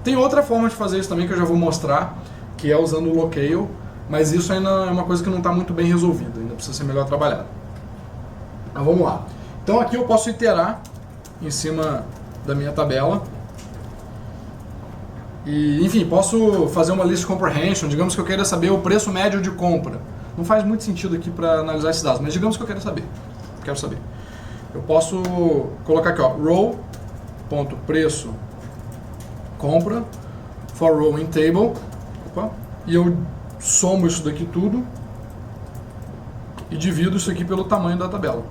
Tem outra forma de fazer isso também que eu já vou mostrar, que é usando o locale, mas isso ainda é uma coisa que não está muito bem resolvida, ainda precisa ser melhor trabalhado. Mas vamos lá. Então aqui eu posso iterar em cima da minha tabela. E, enfim, posso fazer uma list comprehension, digamos que eu queira saber o preço médio de compra. Não faz muito sentido aqui para analisar esses dados, mas digamos que eu quero saber. Eu posso colocar aqui, ó, row.preço compra for row in table, e eu somo isso daqui tudo e divido isso aqui pelo tamanho da tabela.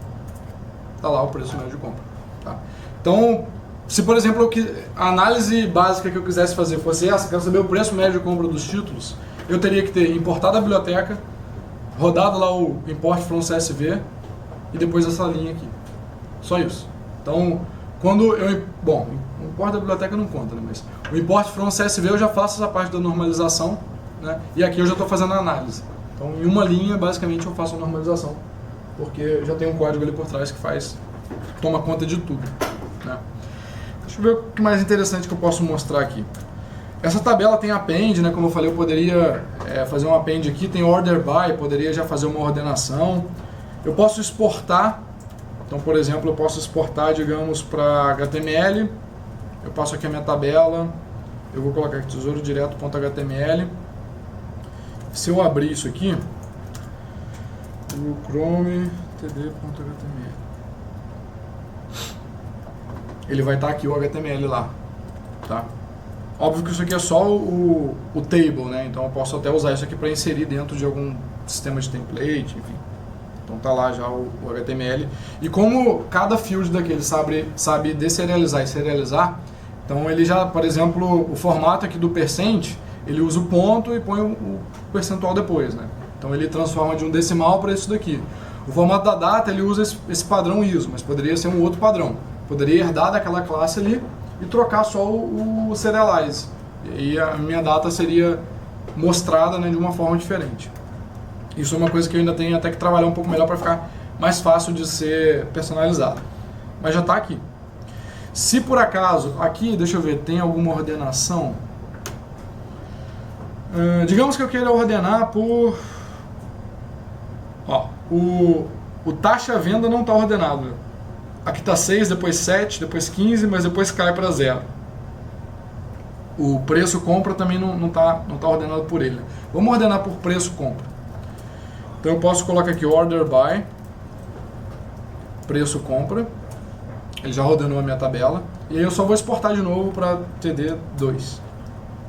Tá lá o preço médio de compra. Tá? Então, se por exemplo a análise básica que eu quisesse fazer fosse essa, quero saber o preço médio de compra dos títulos, eu teria que ter importado a biblioteca, rodado lá o import from CSV e depois essa linha aqui. Só isso. Então, quando eu... Bom, o import da biblioteca não conta, né? Mas o import from CSV eu já faço essa parte da normalização, né? E aqui eu já estou fazendo a análise. Então, em uma linha, basicamente, eu faço a normalização, porque já tem um código ali por trás que toma conta de tudo, né? Deixa eu ver o que mais interessante que eu posso mostrar aqui. Essa tabela tem append, né? Como eu falei, eu poderia fazer um append aqui, tem order by, poderia já fazer uma ordenação. Eu posso exportar, então por exemplo eu posso exportar, digamos, para HTML, eu passo aqui a minha tabela, eu vou colocar aqui tesouro direto.html. Se eu abrir isso aqui, o Chrome td.html, ele vai estar aqui o HTML lá, tá? Óbvio que isso aqui é só o table, né? Então eu posso até usar isso aqui para inserir dentro de algum sistema de template, enfim. Então tá lá já o HTML. E como cada field daquele sabe deserializar e serializar, então ele já, por exemplo, o formato aqui do %, ele usa o ponto e põe o percentual depois, né? Então ele transforma de um decimal para isso daqui. O formato da data, ele usa esse padrão ISO, mas poderia ser um outro padrão. Poderia herdar daquela classe ali e trocar só o serialize. E aí a minha data seria mostrada, né, de uma forma diferente. Isso é uma coisa que eu ainda tenho até que trabalhar um pouco melhor para ficar mais fácil de ser personalizado. Mas já está aqui. Se por acaso, aqui, deixa eu ver, tem alguma ordenação? Digamos que eu queira ordenar por... Ó, o taxa venda não está ordenado. Aqui está 6, depois 7, depois 15, mas depois cai para 0. O preço compra também não tá ordenado por ele. Vamos ordenar por preço compra. Então eu posso colocar aqui order by, preço compra. Ele já ordenou a minha tabela. E aí eu só vou exportar de novo para TD2. Vou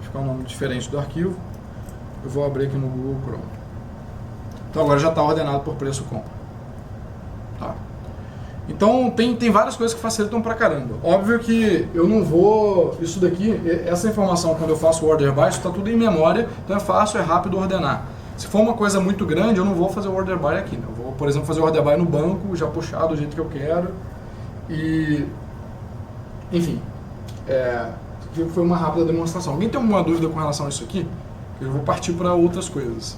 ficar um nome diferente do arquivo. Eu vou abrir aqui no Google Chrome. Então agora já está ordenado por preço compra. Tá? Então tem várias coisas que facilitam pra caramba. Óbvio que eu não vou... Isso daqui, essa informação quando eu faço o order by, isso está tudo em memória. Então é fácil, é rápido ordenar. Se for uma coisa muito grande, eu não vou fazer o order by aqui. Né? Eu vou, por exemplo, fazer o order by no banco, já puxar do jeito que eu quero. E... Enfim. Isso aqui foi uma rápida demonstração. Alguém tem alguma dúvida com relação a isso aqui? Eu vou partir para outras coisas.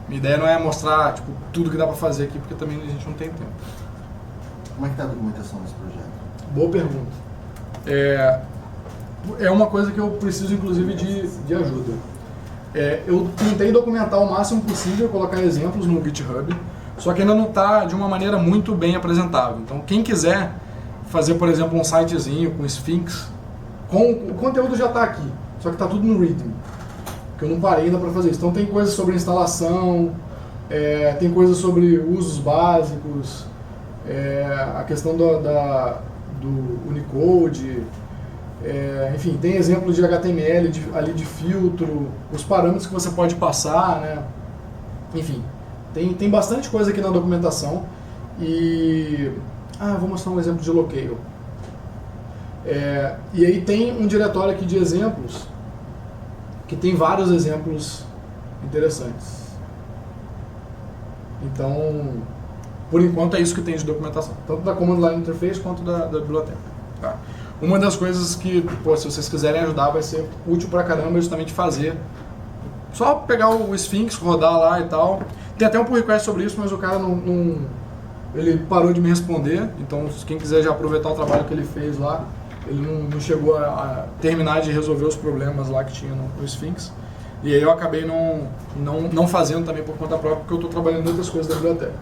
Minha ideia não é mostrar tipo, tudo que dá para fazer aqui, porque também a gente não tem tempo. Como é que está a documentação desse projeto? Boa pergunta. É uma coisa que eu preciso, inclusive, de ajuda. Eu tentei documentar o máximo possível, colocar exemplos no GitHub, só que ainda não está de uma maneira muito bem apresentável. Então, quem quiser fazer, por exemplo, um sitezinho com Sphinx, o conteúdo já está aqui, só que está tudo no README, que eu não parei ainda para fazer isso. Então, tem coisas sobre instalação, tem coisas sobre usos básicos, a questão do Unicode, enfim, tem exemplos de HTML ali de filtro, os parâmetros que você pode passar, né? Enfim, tem bastante coisa aqui na documentação e... vou mostrar um exemplo de Locale. E aí tem um diretório aqui de exemplos que tem vários exemplos interessantes. Então, por enquanto é isso que tem de documentação, tanto da Command Line Interface quanto da biblioteca. Tá? Uma das coisas que, se vocês quiserem ajudar, vai ser útil pra caramba justamente fazer. Só pegar o Sphinx, rodar lá e tal. Tem até um pull request sobre isso, mas o cara ele parou de me responder. Então, quem quiser já aproveitar o trabalho que ele fez lá, ele não chegou a terminar de resolver os problemas lá que tinha no Sphinx. E aí eu acabei não fazendo também por conta própria, porque eu estou trabalhando em outras coisas da biblioteca.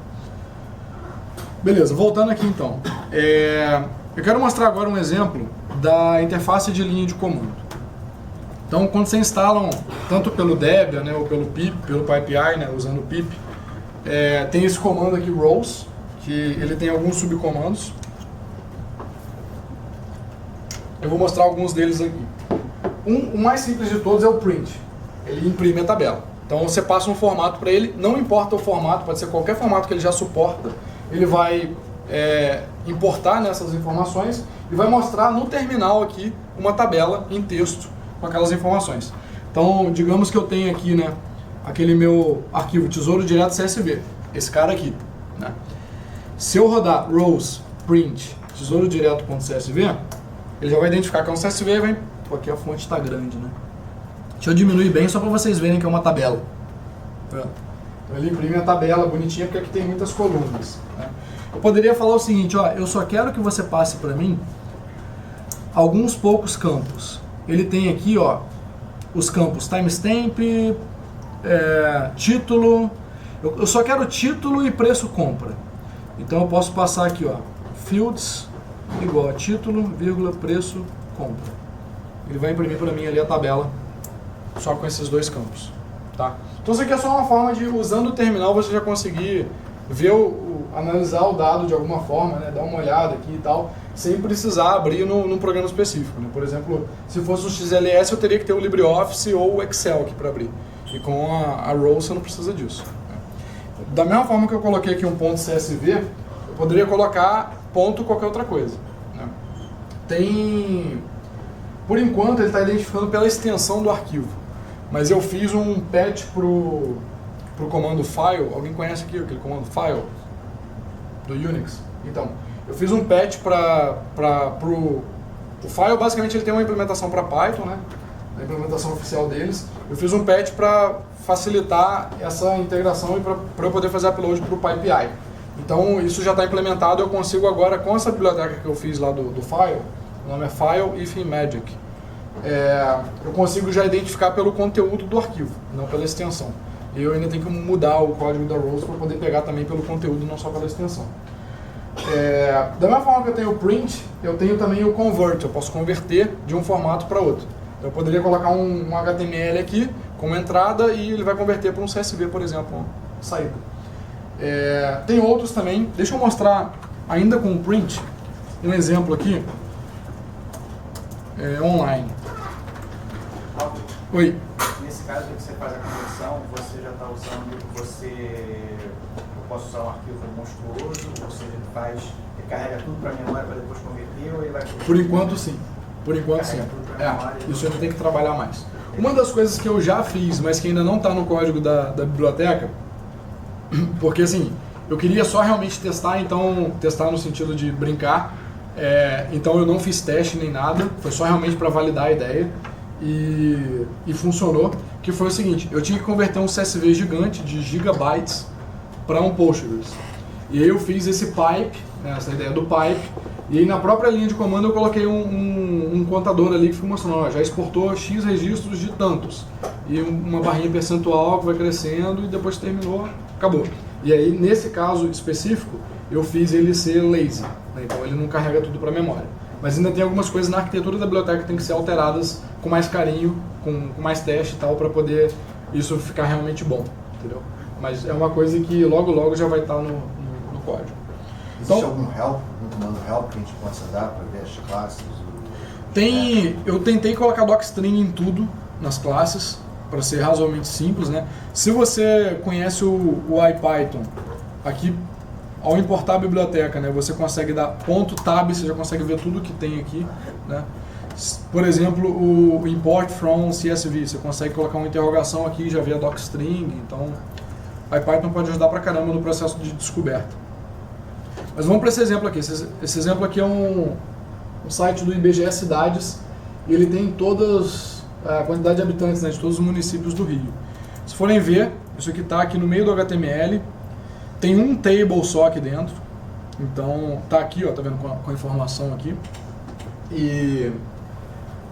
Beleza, voltando aqui então. Eu quero mostrar agora um exemplo da interface de linha de comando. Então, quando você instala, tanto pelo Debian, né, ou pelo pip, pelo PyPI, né, usando o pip, tem esse comando aqui, rows, que ele tem alguns subcomandos. Eu vou mostrar alguns deles aqui. O mais simples de todos é o print. Ele imprime a tabela. Então, você passa um formato para ele, não importa o formato, pode ser qualquer formato que ele já suporta, ele vai importar nessas informações e vai mostrar no terminal aqui uma tabela em texto com aquelas informações. Então, digamos que eu tenho aqui, né, aquele meu arquivo tesouro direto CSV, esse cara aqui, né? Se eu rodar rows print tesouro direto.csv, ele já vai identificar que é um CSV e vai... Pô, aqui a fonte está grande, né? Deixa eu diminuir bem só para vocês verem que é uma tabela. Então ele imprime a tabela bonitinha porque aqui tem muitas colunas, né? Eu poderia falar o seguinte, eu só quero que você passe para mim alguns poucos campos. Ele tem aqui, os campos timestamp, título. Eu só quero título e preço compra. Então eu posso passar aqui, ó, fields igual a título, vírgula, preço, compra. Ele vai imprimir para mim ali a tabela só com esses dois campos, tá? Então isso aqui é só uma forma de, usando o terminal, você já conseguir ver analisar o dado de alguma forma, né? Dar uma olhada aqui e tal, sem precisar abrir num programa específico, né? Por exemplo, se fosse um XLS, eu teria que ter o LibreOffice ou o Excel aqui para abrir. E com a Roll você não precisa disso, né? Da mesma forma que eu coloquei aqui um ponto CSV, eu poderia colocar ponto qualquer outra coisa, né? Por enquanto ele está identificando pela extensão do arquivo, mas eu fiz um patch pro comando file. Alguém conhece aqui aquele comando file do Unix? Então, eu fiz um patch o file. Basicamente ele tem uma implementação para Python, né? A implementação oficial deles. Eu fiz um patch para facilitar essa integração e para eu poder fazer upload para o PyPI. Então isso já está implementado. Eu consigo agora, com essa biblioteca que eu fiz lá do file, o nome é File If Magic, eu consigo já identificar pelo conteúdo do arquivo, não pela extensão. E eu ainda tenho que mudar o código da Rose para poder pegar também pelo conteúdo, não só pela extensão. Da mesma forma que eu tenho o print, eu tenho também o convert. Eu posso converter de um formato para outro. Então, eu poderia colocar um HTML aqui como entrada e ele vai converter para um CSV, por exemplo, saída. Tem outros também. Deixa eu mostrar ainda com o print um exemplo aqui online. Oi. Nesse caso que você faz a conversão, você já está usando, eu posso usar um arquivo monstruoso, ou seja, ele carrega tudo para a memória para depois converter, ou ele vai... Por enquanto sim. Por enquanto sim. Isso eu tenho que trabalhar mais. Uma das coisas que eu já fiz, mas que ainda não está no código da biblioteca, porque assim, eu queria só realmente testar, então testar no sentido de brincar, então eu não fiz teste nem nada, foi só realmente para validar a ideia. E funcionou, que foi o seguinte: eu tinha que converter um CSV gigante de gigabytes para um Postgres. E aí eu fiz esse pipe, né, essa ideia do pipe, e aí na própria linha de comando eu coloquei um contador ali que foi mostrando, ó, já exportou X registros de tantos. E uma barrinha percentual que vai crescendo e depois terminou, acabou. E aí nesse caso específico, eu fiz ele ser lazy, né, então ele não carrega tudo para a memória. Mas ainda tem algumas coisas na arquitetura da biblioteca que tem que ser alteradas com mais carinho, com mais teste e tal, para poder isso ficar realmente bom, entendeu? Mas é uma coisa que logo já vai estar no código. Existe Então, algum comando help que a gente possa dar para ver as classes? Eu tentei colocar docstring em tudo, nas classes, para ser razoavelmente simples, né? Se você conhece o IPython, aqui, ao importar a biblioteca, né, você consegue dar .tab, você já consegue ver tudo que tem aqui, né? Por exemplo, o import from CSV, você consegue colocar uma interrogação aqui e já vê a docstring, então a IPython pode ajudar pra caramba no processo de descoberta. Mas vamos para esse exemplo aqui. Esse exemplo aqui é um site do IBGE Cidades e ele tem a quantidade de habitantes, né, de todos os municípios do Rio. Se forem ver, isso aqui está aqui no meio do HTML, tem um table só aqui dentro, então tá aqui, ó, tá vendo com a informação aqui. E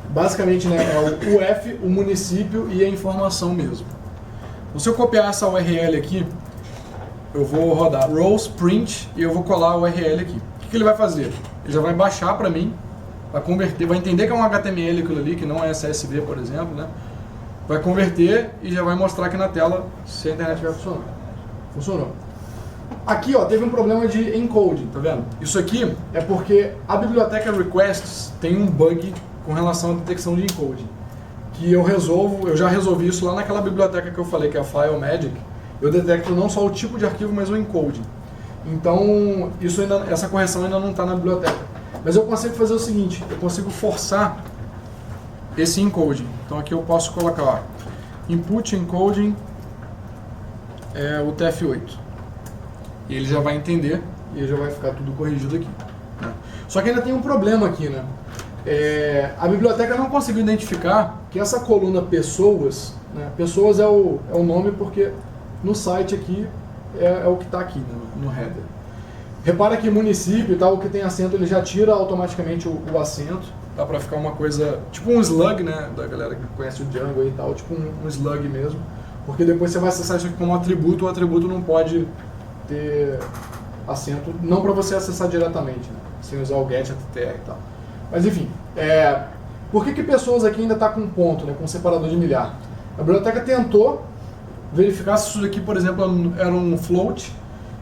basicamente, né, é o UF, o município e a informação mesmo. Então, se eu copiar essa URL aqui, eu vou rodar rows print e eu vou colar a URL aqui. O que ele vai fazer? Ele já vai baixar para mim, vai converter, vai entender que é um HTML aquilo ali, que não é CSV, por exemplo, né? Vai converter e já vai mostrar aqui na tela se a internet vai funcionar. Funcionou. Aqui, ó, teve um problema de encoding, tá vendo? Isso aqui é porque a biblioteca requests tem um bug com relação à detecção de encoding, que eu já resolvi isso lá naquela biblioteca que eu falei, que é a File Magic. Eu detecto não só o tipo de arquivo, mas o encoding. Então, essa correção ainda não está na biblioteca. Mas eu consigo fazer o seguinte, eu consigo forçar esse encoding. Então aqui eu posso colocar, ó, input encoding o TF8. E ele já vai entender e já vai ficar tudo corrigido aqui, né? Só que ainda tem um problema aqui, né? A biblioteca não conseguiu identificar que essa coluna pessoas, né? Pessoas é o nome porque no site aqui é o que está aqui, né, no header. Repara que município e tal, o que tem acento, ele já tira automaticamente o acento, dá para ficar uma coisa, tipo um slug, né, da galera que conhece o Django e tal, tipo um slug mesmo, porque depois você vai acessar isso aqui como atributo, o atributo não pode ter acento, não para você acessar diretamente, né? Sem usar o get attr e tal. Mas enfim, por que pessoas aqui ainda estão com ponto, né, com separador de milhar? A biblioteca tentou verificar se isso daqui, por exemplo, era um float,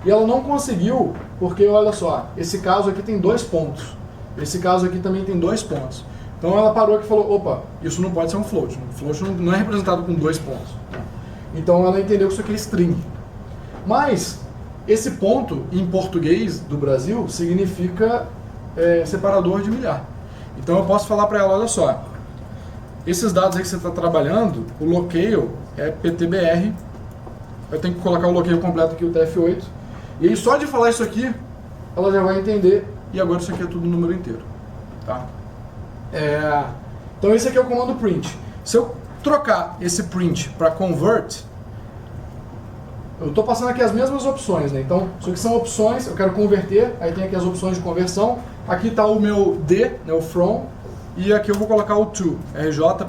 e ela não conseguiu, porque olha só, esse caso aqui tem 2 pontos, esse caso aqui também tem 2 pontos. Então ela parou aqui e falou, opa, isso não pode ser um float, um float não é representado com 2 pontos. Então ela entendeu que isso aqui é string. Mas esse ponto, em português do Brasil, significa separador de milhar. Então eu posso falar para ela, olha só, esses dados aí que você está trabalhando, o locale é PTBR, eu tenho que colocar o locale completo aqui, o TF8, e aí só de falar isso aqui, ela já vai entender, e agora isso aqui é tudo número inteiro. Tá? Então esse aqui é o comando print. Se eu trocar esse print para convert, eu estou passando aqui as mesmas opções, né? Então, isso aqui são opções, eu quero converter, aí tem aqui as opções de conversão, aqui está o meu D, né, o from, e aqui eu vou colocar o to, rj.csv.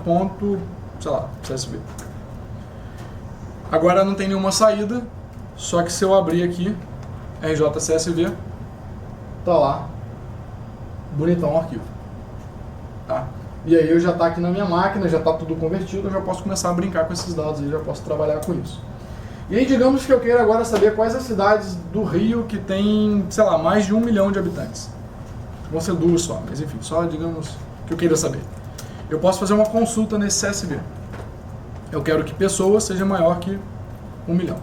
Agora não tem nenhuma saída, só que se eu abrir aqui, rj.csv, tá lá, bonitão o arquivo. Tá? E aí eu já está aqui na minha máquina, já está tudo convertido, eu já posso começar a brincar com esses dados e já posso trabalhar com isso. E aí digamos que eu queira agora saber quais as cidades do Rio que tem, sei lá, mais de 1 milhão de habitantes. Vão ser 2 só, mas enfim, só digamos que eu queira saber. Eu posso fazer uma consulta nesse CSV. Eu quero que pessoa seja maior que 1 milhão.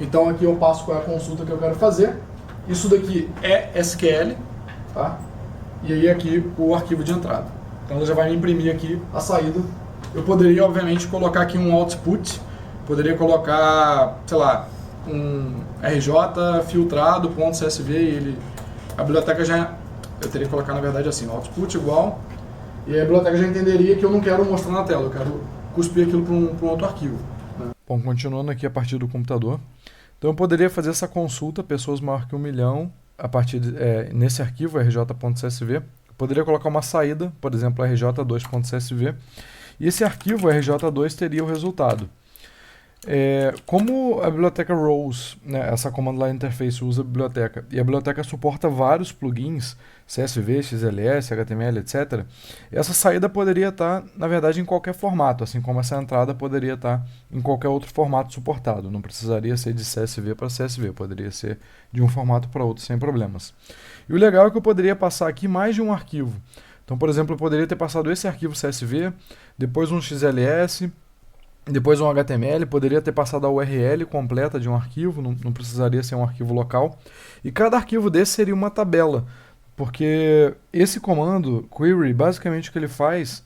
Então aqui eu passo qual é a consulta que eu quero fazer. Isso daqui é SQL, tá? E aí aqui o arquivo de entrada. Então ela já vai me imprimir aqui a saída. Eu poderia, obviamente, colocar aqui um output. Poderia colocar, sei lá, um RJ filtrado.csv e a biblioteca já... Eu teria que colocar, na verdade, assim, output igual. E a biblioteca já entenderia que eu não quero mostrar na tela, eu quero cuspir aquilo para um outro arquivo. Né? Bom, continuando aqui a partir do computador. Então eu poderia fazer essa consulta, pessoas maior que 1 milhão, a partir nesse arquivo, rj.csv. Eu poderia colocar uma saída, por exemplo, rj2.csv. E esse arquivo, rj2, teria o resultado. Como a biblioteca Rows, né, essa command line interface usa a biblioteca, e a biblioteca suporta vários plugins, CSV, XLS, HTML, etc., essa saída poderia estar, na verdade, em qualquer formato, assim como essa entrada poderia estar em qualquer outro formato suportado. Não precisaria ser de CSV para CSV, poderia ser de um formato para outro sem problemas. E o legal é que eu poderia passar aqui mais de um arquivo. Então, por exemplo, eu poderia ter passado esse arquivo CSV, depois um XLS, depois um HTML, poderia ter passado a URL completa de um arquivo, não precisaria ser um arquivo local. E cada arquivo desse seria uma tabela, porque esse comando, query, basicamente o que ele faz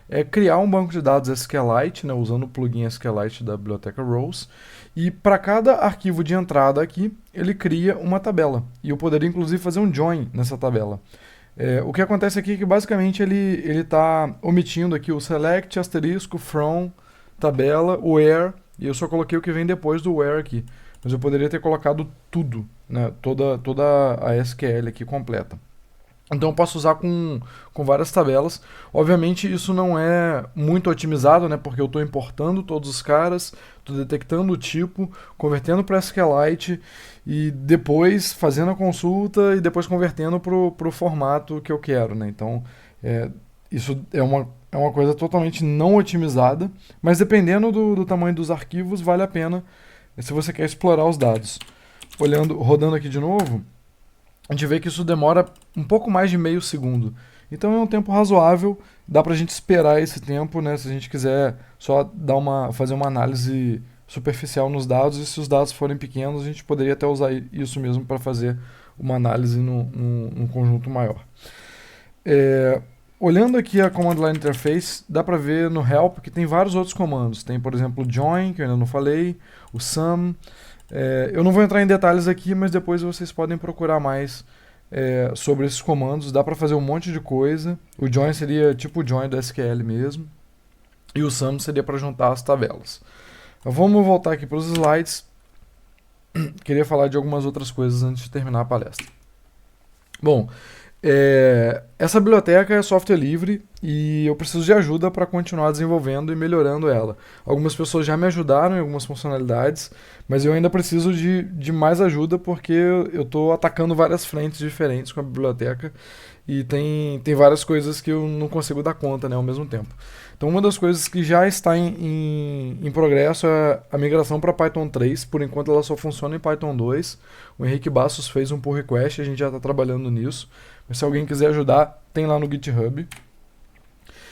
é criar um banco de dados SQLite, né, usando o plugin SQLite da biblioteca Rows, e para cada arquivo de entrada aqui, ele cria uma tabela. E eu poderia inclusive fazer um join nessa tabela. O que acontece aqui é que basicamente ele está omitindo aqui o select, asterisco, from, tabela, where, e eu só coloquei o que vem depois do where aqui. Mas eu poderia ter colocado tudo, né, toda a SQL aqui completa. Então eu posso usar com várias tabelas. Obviamente isso não é muito otimizado, né, porque eu estou importando todos os caras, estou detectando o tipo, convertendo para SQLite e depois fazendo a consulta e depois convertendo para o formato que eu quero. Né? Então isso é uma coisa totalmente não otimizada, mas dependendo do tamanho dos arquivos, vale a pena se você quer explorar os dados. Rodando aqui de novo, a gente vê que isso demora um pouco mais de meio segundo. Então é um tempo razoável, dá pra gente esperar esse tempo, né, se a gente quiser só fazer uma análise superficial nos dados, e se os dados forem pequenos, a gente poderia até usar isso mesmo para fazer uma análise num conjunto maior. Olhando aqui a Command Line Interface, dá para ver no Help que tem vários outros comandos. Tem, por exemplo, o Join, que eu ainda não falei, o Sum. Eu não vou entrar em detalhes aqui, mas depois vocês podem procurar mais sobre esses comandos. Dá para fazer um monte de coisa. O Join seria tipo o Join do SQL mesmo. E o Sum seria para juntar as tabelas. Vamos voltar aqui para os slides. Queria falar de algumas outras coisas antes de terminar a palestra. Bom, Essa biblioteca é software livre e eu preciso de ajuda para continuar desenvolvendo e melhorando ela. Algumas pessoas já me ajudaram em algumas funcionalidades, mas eu ainda preciso de mais ajuda porque eu estou atacando várias frentes diferentes com a biblioteca e tem várias coisas que eu não consigo dar conta, né, ao mesmo tempo. Então uma das coisas que já está em progresso é a migração para Python 3. Por enquanto ela só funciona em Python 2. O Henrique Bastos fez um pull request, a gente já está trabalhando nisso. Mas se alguém quiser ajudar, tem lá no GitHub.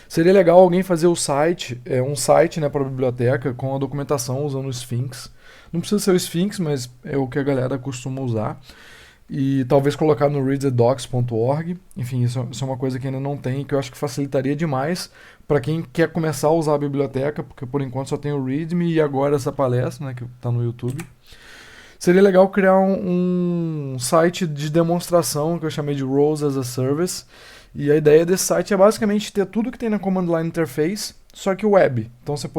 Seria legal alguém fazer um site, né, para a biblioteca com a documentação usando o Sphinx. Não precisa ser o Sphinx, mas é o que a galera costuma usar. E talvez colocar no readthedocs.org. Enfim, isso é uma coisa que ainda não tem e que eu acho que facilitaria demais para quem quer começar a usar a biblioteca, porque por enquanto só tem o README e agora essa palestra, né, que está no YouTube. Seria legal criar um site de demonstração que eu chamei de Roles as a Service. E a ideia desse site é basicamente ter tudo que tem na Command Line Interface, só que web. Então você,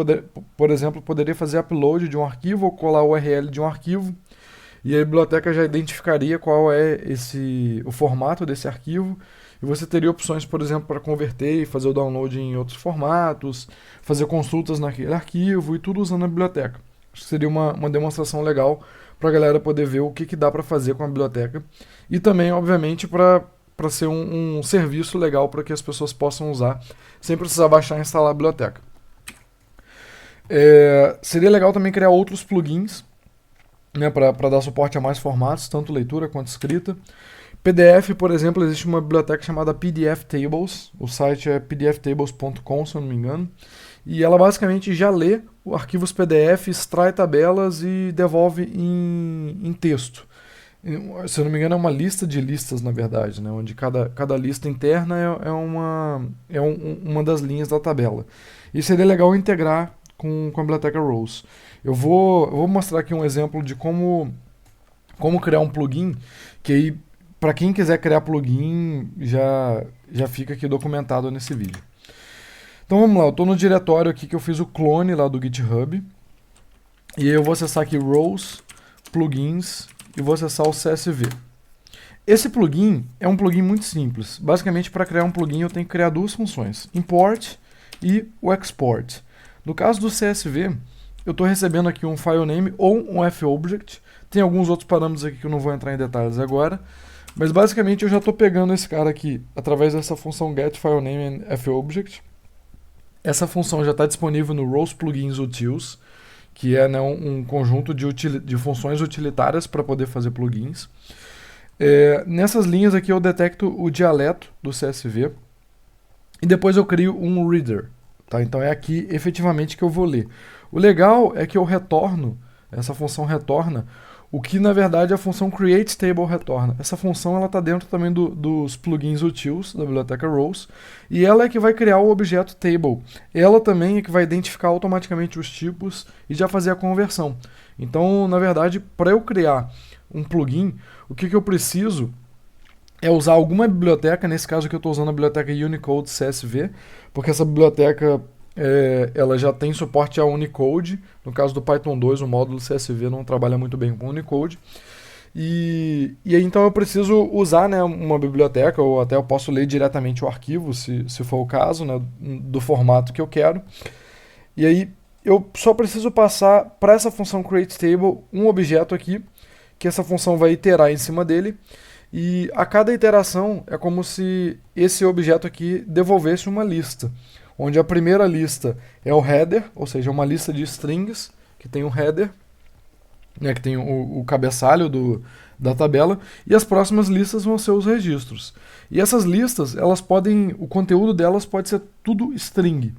por exemplo, poderia fazer upload de um arquivo ou colar o URL de um arquivo. E a biblioteca já identificaria qual é o formato desse arquivo. E você teria opções, por exemplo, para converter e fazer o download em outros formatos, fazer consultas naquele arquivo e tudo usando a biblioteca. Acho que seria uma demonstração legal para a galera poder ver o que dá para fazer com a biblioteca. E também, obviamente, para ser um serviço legal para que as pessoas possam usar sem precisar baixar e instalar a biblioteca. Seria legal também criar outros plugins, né, para dar suporte a mais formatos, tanto leitura quanto escrita. PDF, por exemplo, existe uma biblioteca chamada PDF Tables. O site é pdftables.com, se eu não me engano. E ela basicamente já lê arquivos PDF, extrai tabelas e devolve em texto. Se eu não me engano, é uma lista de listas, na verdade, né, onde cada lista interna é uma das linhas da tabela. E seria legal integrar com a biblioteca Roles. Eu vou mostrar aqui um exemplo de como criar um plugin, que aí, para quem quiser criar plugin, já fica aqui documentado nesse vídeo. Então vamos lá, eu estou no diretório aqui que eu fiz o clone lá do GitHub. E aí eu vou acessar aqui Roles, Plugins, e vou acessar o CSV. Esse plugin é um plugin muito simples. Basicamente, para criar um plugin eu tenho que criar duas funções, import e o export. No caso do CSV, eu estou recebendo aqui um file name ou um fobject. Tem alguns outros parâmetros aqui que eu não vou entrar em detalhes agora. Mas basicamente eu já estou pegando esse cara aqui através dessa função getFileName and fobject. Essa função já está disponível no Roles Plugins Utils, que é, né, um conjunto de funções utilitárias para poder fazer plugins. Nessas linhas aqui eu detecto o dialeto do CSV e depois eu crio um reader. Tá? Então é aqui efetivamente que eu vou ler. O legal é que eu retorno, essa função retorna, o que na verdade a função createTable retorna. Essa função está dentro também dos plugins utils da biblioteca Roles, e ela é que vai criar o objeto table. Ela também é que vai identificar automaticamente os tipos e já fazer a conversão. Então, na verdade, para eu criar um plugin, o que eu preciso é usar alguma biblioteca. Nesse caso aqui eu estou usando a biblioteca Unicode CSV, porque essa biblioteca ela já tem suporte a Unicode. No caso do Python 2, o módulo CSV não trabalha muito bem com Unicode. E aí então eu preciso usar, né, uma biblioteca, ou até eu posso ler diretamente o arquivo, se for o caso, né, do formato que eu quero. E aí eu só preciso passar para essa função createTable um objeto aqui, que essa função vai iterar em cima dele. E a cada iteração é como se esse objeto aqui devolvesse uma lista, onde a primeira lista é o header, ou seja, uma lista de strings, que tem um header, né, que tem o cabeçalho da tabela, e as próximas listas vão ser os registros. E essas listas, o conteúdo delas pode ser tudo string.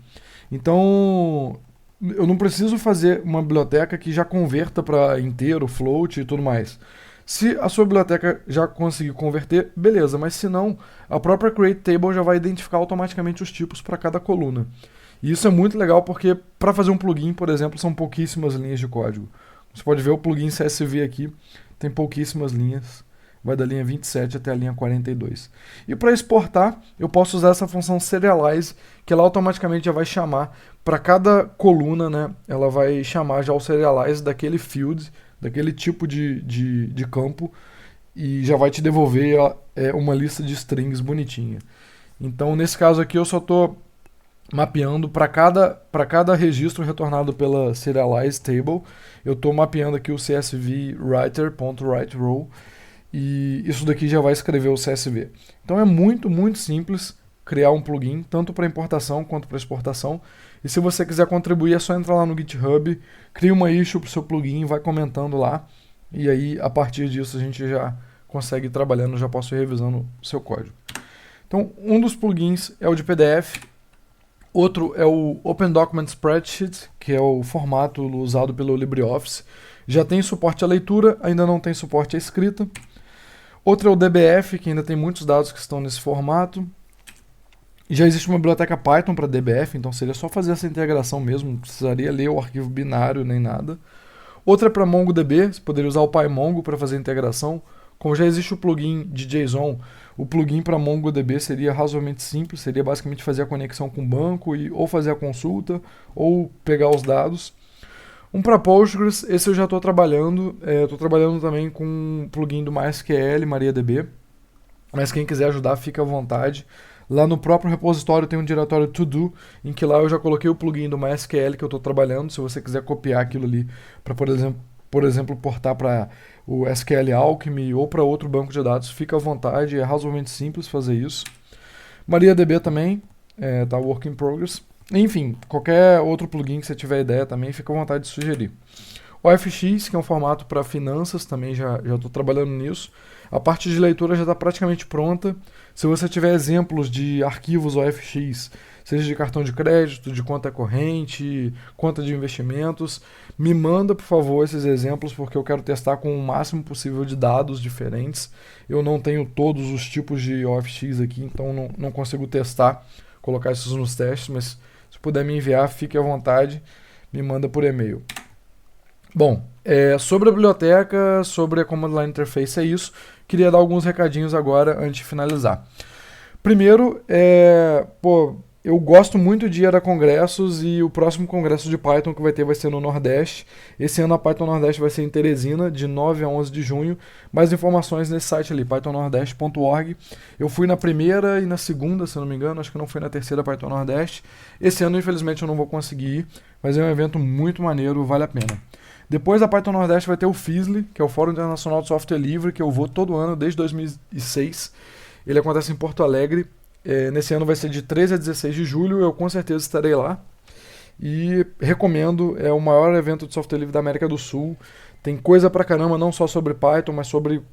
Então, eu não preciso fazer uma biblioteca que já converta para inteiro, float e tudo mais. Se a sua biblioteca já conseguir converter, beleza, mas se não, a própria createTable já vai identificar automaticamente os tipos para cada coluna. E isso é muito legal porque para fazer um plugin, por exemplo, são pouquíssimas linhas de código. Você pode ver o plugin CSV aqui, tem pouquíssimas linhas, vai da linha 27 até a linha 42. E para exportar, eu posso usar essa função serialize, que ela automaticamente já vai chamar para cada coluna, né? Ela vai chamar já o serialize daquele field, daquele tipo de campo, e já vai te devolver uma lista de strings bonitinha. Então, nesse caso aqui, eu só estou mapeando para cada registro retornado pela serialize table, eu estou mapeando aqui o CSV writer.writeRow, e isso daqui já vai escrever o CSV. Então é muito, muito simples criar um plugin, tanto para importação quanto para exportação. E se você quiser contribuir, é só entrar lá no GitHub, cria uma issue para o seu plugin, vai comentando lá, e aí a partir disso a gente já consegue ir trabalhando, já posso ir revisando o seu código. Então, um dos plugins é o de PDF, outro é o Open Document Spreadsheet, que é o formato usado pelo LibreOffice. Já tem suporte à leitura, ainda não tem suporte à escrita. Outro é o DBF, que ainda tem muitos dados que estão nesse formato. Já existe uma biblioteca Python para DBF, então seria só fazer essa integração mesmo, não precisaria ler o arquivo binário nem nada. Outra é para MongoDB, você poderia usar o PyMongo para fazer a integração. Como já existe o plugin de JSON, o plugin para MongoDB seria razoavelmente simples, seria basicamente fazer a conexão com o banco, ou fazer a consulta, ou pegar os dados. Um para Postgres, esse eu já estou trabalhando, estou trabalhando também com um plugin do MySQL, MariaDB, mas quem quiser ajudar, fica à vontade. Lá no próprio repositório tem um diretório To Do, em que lá eu já coloquei o plugin do MySQL que eu estou trabalhando, se você quiser copiar aquilo ali para, por exemplo, portar para o SQL Alchemy ou para outro banco de dados, fica à vontade, é razoavelmente simples fazer isso. MariaDB também, tá work in progress. Enfim, qualquer outro plugin que você tiver ideia também, fica à vontade de sugerir. O OFX, que é um formato para finanças, também já estou trabalhando nisso. A parte de leitura já está praticamente pronta. Se você tiver exemplos de arquivos OFX, seja de cartão de crédito, de conta corrente, conta de investimentos, me manda, por favor, esses exemplos, porque eu quero testar com o máximo possível de dados diferentes. Eu não tenho todos os tipos de OFX aqui, então não consigo testar, colocar isso nos testes, mas se puder me enviar, fique à vontade, me manda por e-mail. Bom, sobre a biblioteca, sobre a Command Line Interface é isso. Queria dar alguns recadinhos agora antes de finalizar. Primeiro, eu gosto muito de ir a congressos e o próximo congresso de Python que vai ser no Nordeste. Esse ano a Python Nordeste vai ser em Teresina, de 9 a 11 de junho. Mais informações nesse site ali, pythonnordeste.org. Eu fui na primeira e na segunda, se não me engano, acho que não fui na terceira Python Nordeste. Esse ano, infelizmente, eu não vou conseguir ir, mas é um evento muito maneiro, vale a pena. Depois da Python Nordeste vai ter o FISLI, que é o Fórum Internacional de Software Livre, que eu vou todo ano, desde 2006. Ele acontece em Porto Alegre. Nesse ano vai ser de 13 a 16 de julho, eu com certeza estarei lá. E recomendo, é o maior evento de software livre da América do Sul. Tem coisa pra caramba, não só sobre Python, mas sobre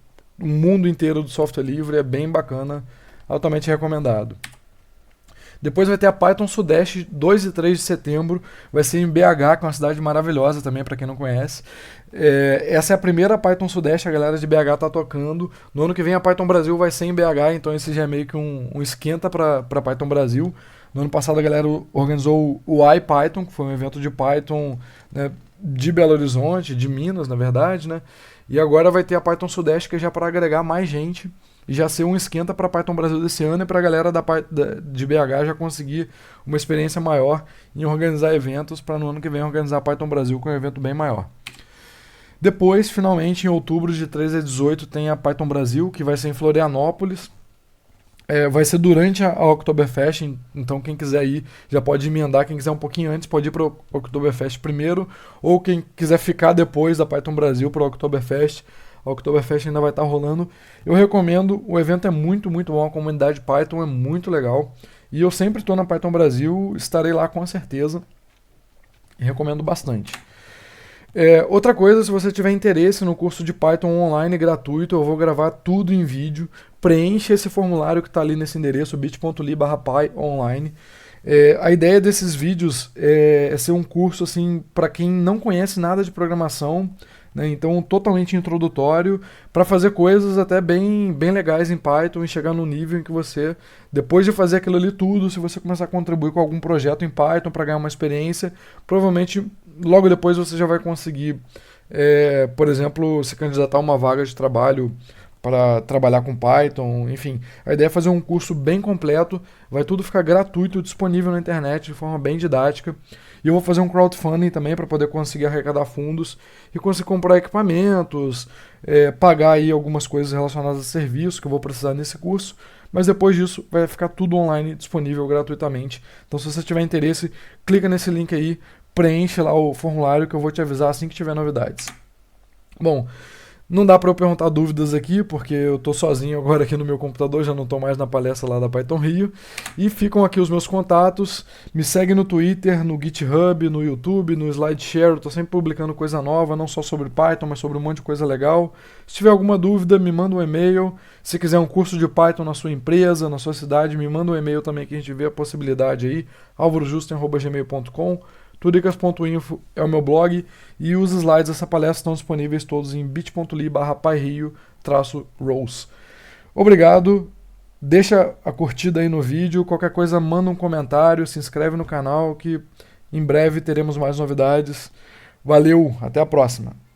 o mundo inteiro do software livre. É bem bacana, altamente recomendado. Depois vai ter a Python Sudeste, 2 e 3 de setembro, vai ser em BH, que é uma cidade maravilhosa também, para quem não conhece. Essa é a primeira Python Sudeste, a galera de BH está tocando. No ano que vem a Python Brasil vai ser em BH, então esse já é meio que um esquenta para Python Brasil. No ano passado a galera organizou o iPython, que foi um evento de Python, né, de Belo Horizonte, de Minas, na verdade, né? E agora vai ter a Python Sudeste, que é já para agregar mais gente e já ser um esquenta para Python Brasil desse ano e para a galera de BH já conseguir uma experiência maior em organizar eventos para no ano que vem organizar a Python Brasil com um evento bem maior. Depois, finalmente, em outubro, de 13 a 18, tem a Python Brasil, que vai ser em Florianópolis. Vai ser durante a Oktoberfest, então quem quiser ir já pode emendar, quem quiser um pouquinho antes pode ir para o Oktoberfest primeiro, ou quem quiser ficar depois da Python Brasil para o Oktoberfest. A Oktoberfest ainda vai estar rolando. Eu recomendo, o evento é muito, muito bom, a comunidade Python é muito legal. E eu sempre estou na Python Brasil, estarei lá com certeza. E recomendo bastante. Outra coisa, se você tiver interesse no curso de Python online gratuito, eu vou gravar tudo em vídeo. Preencha esse formulário que está ali nesse endereço, bit.ly/pyonline. A ideia desses vídeos é ser um curso assim, para quem não conhece nada de programação, né? Então totalmente introdutório, para fazer coisas até bem legais em Python e chegar no nível em que você, depois de fazer aquilo ali tudo, se você começar a contribuir com algum projeto em Python para ganhar uma experiência, provavelmente logo depois você já vai conseguir, por exemplo, se candidatar a uma vaga de trabalho para trabalhar com Python, enfim. A ideia é fazer um curso bem completo, vai tudo ficar gratuito, disponível na internet de forma bem didática. E eu vou fazer um crowdfunding também para poder conseguir arrecadar fundos e conseguir comprar equipamentos, pagar aí algumas coisas relacionadas a serviço que eu vou precisar nesse curso. Mas depois disso vai ficar tudo online, disponível gratuitamente. Então se você tiver interesse, clica nesse link aí, preenche lá o formulário que eu vou te avisar assim que tiver novidades. Bom, não dá para eu perguntar dúvidas aqui, porque eu estou sozinho agora aqui no meu computador, já não estou mais na palestra lá da Python Rio. E ficam aqui os meus contatos. Me segue no Twitter, no GitHub, no YouTube, no SlideShare. Estou sempre publicando coisa nova, não só sobre Python, mas sobre um monte de coisa legal. Se tiver alguma dúvida, me manda um e-mail. Se quiser um curso de Python na sua empresa, na sua cidade, me manda um e-mail também que a gente vê a possibilidade aí. alvarojusten@gmail.com. Tudicas.info é o meu blog e os slides dessa palestra estão disponíveis todos em bit.ly/pyrio-rose. Obrigado, deixa a curtida aí no vídeo, qualquer coisa manda um comentário, se inscreve no canal que em breve teremos mais novidades. Valeu, até a próxima!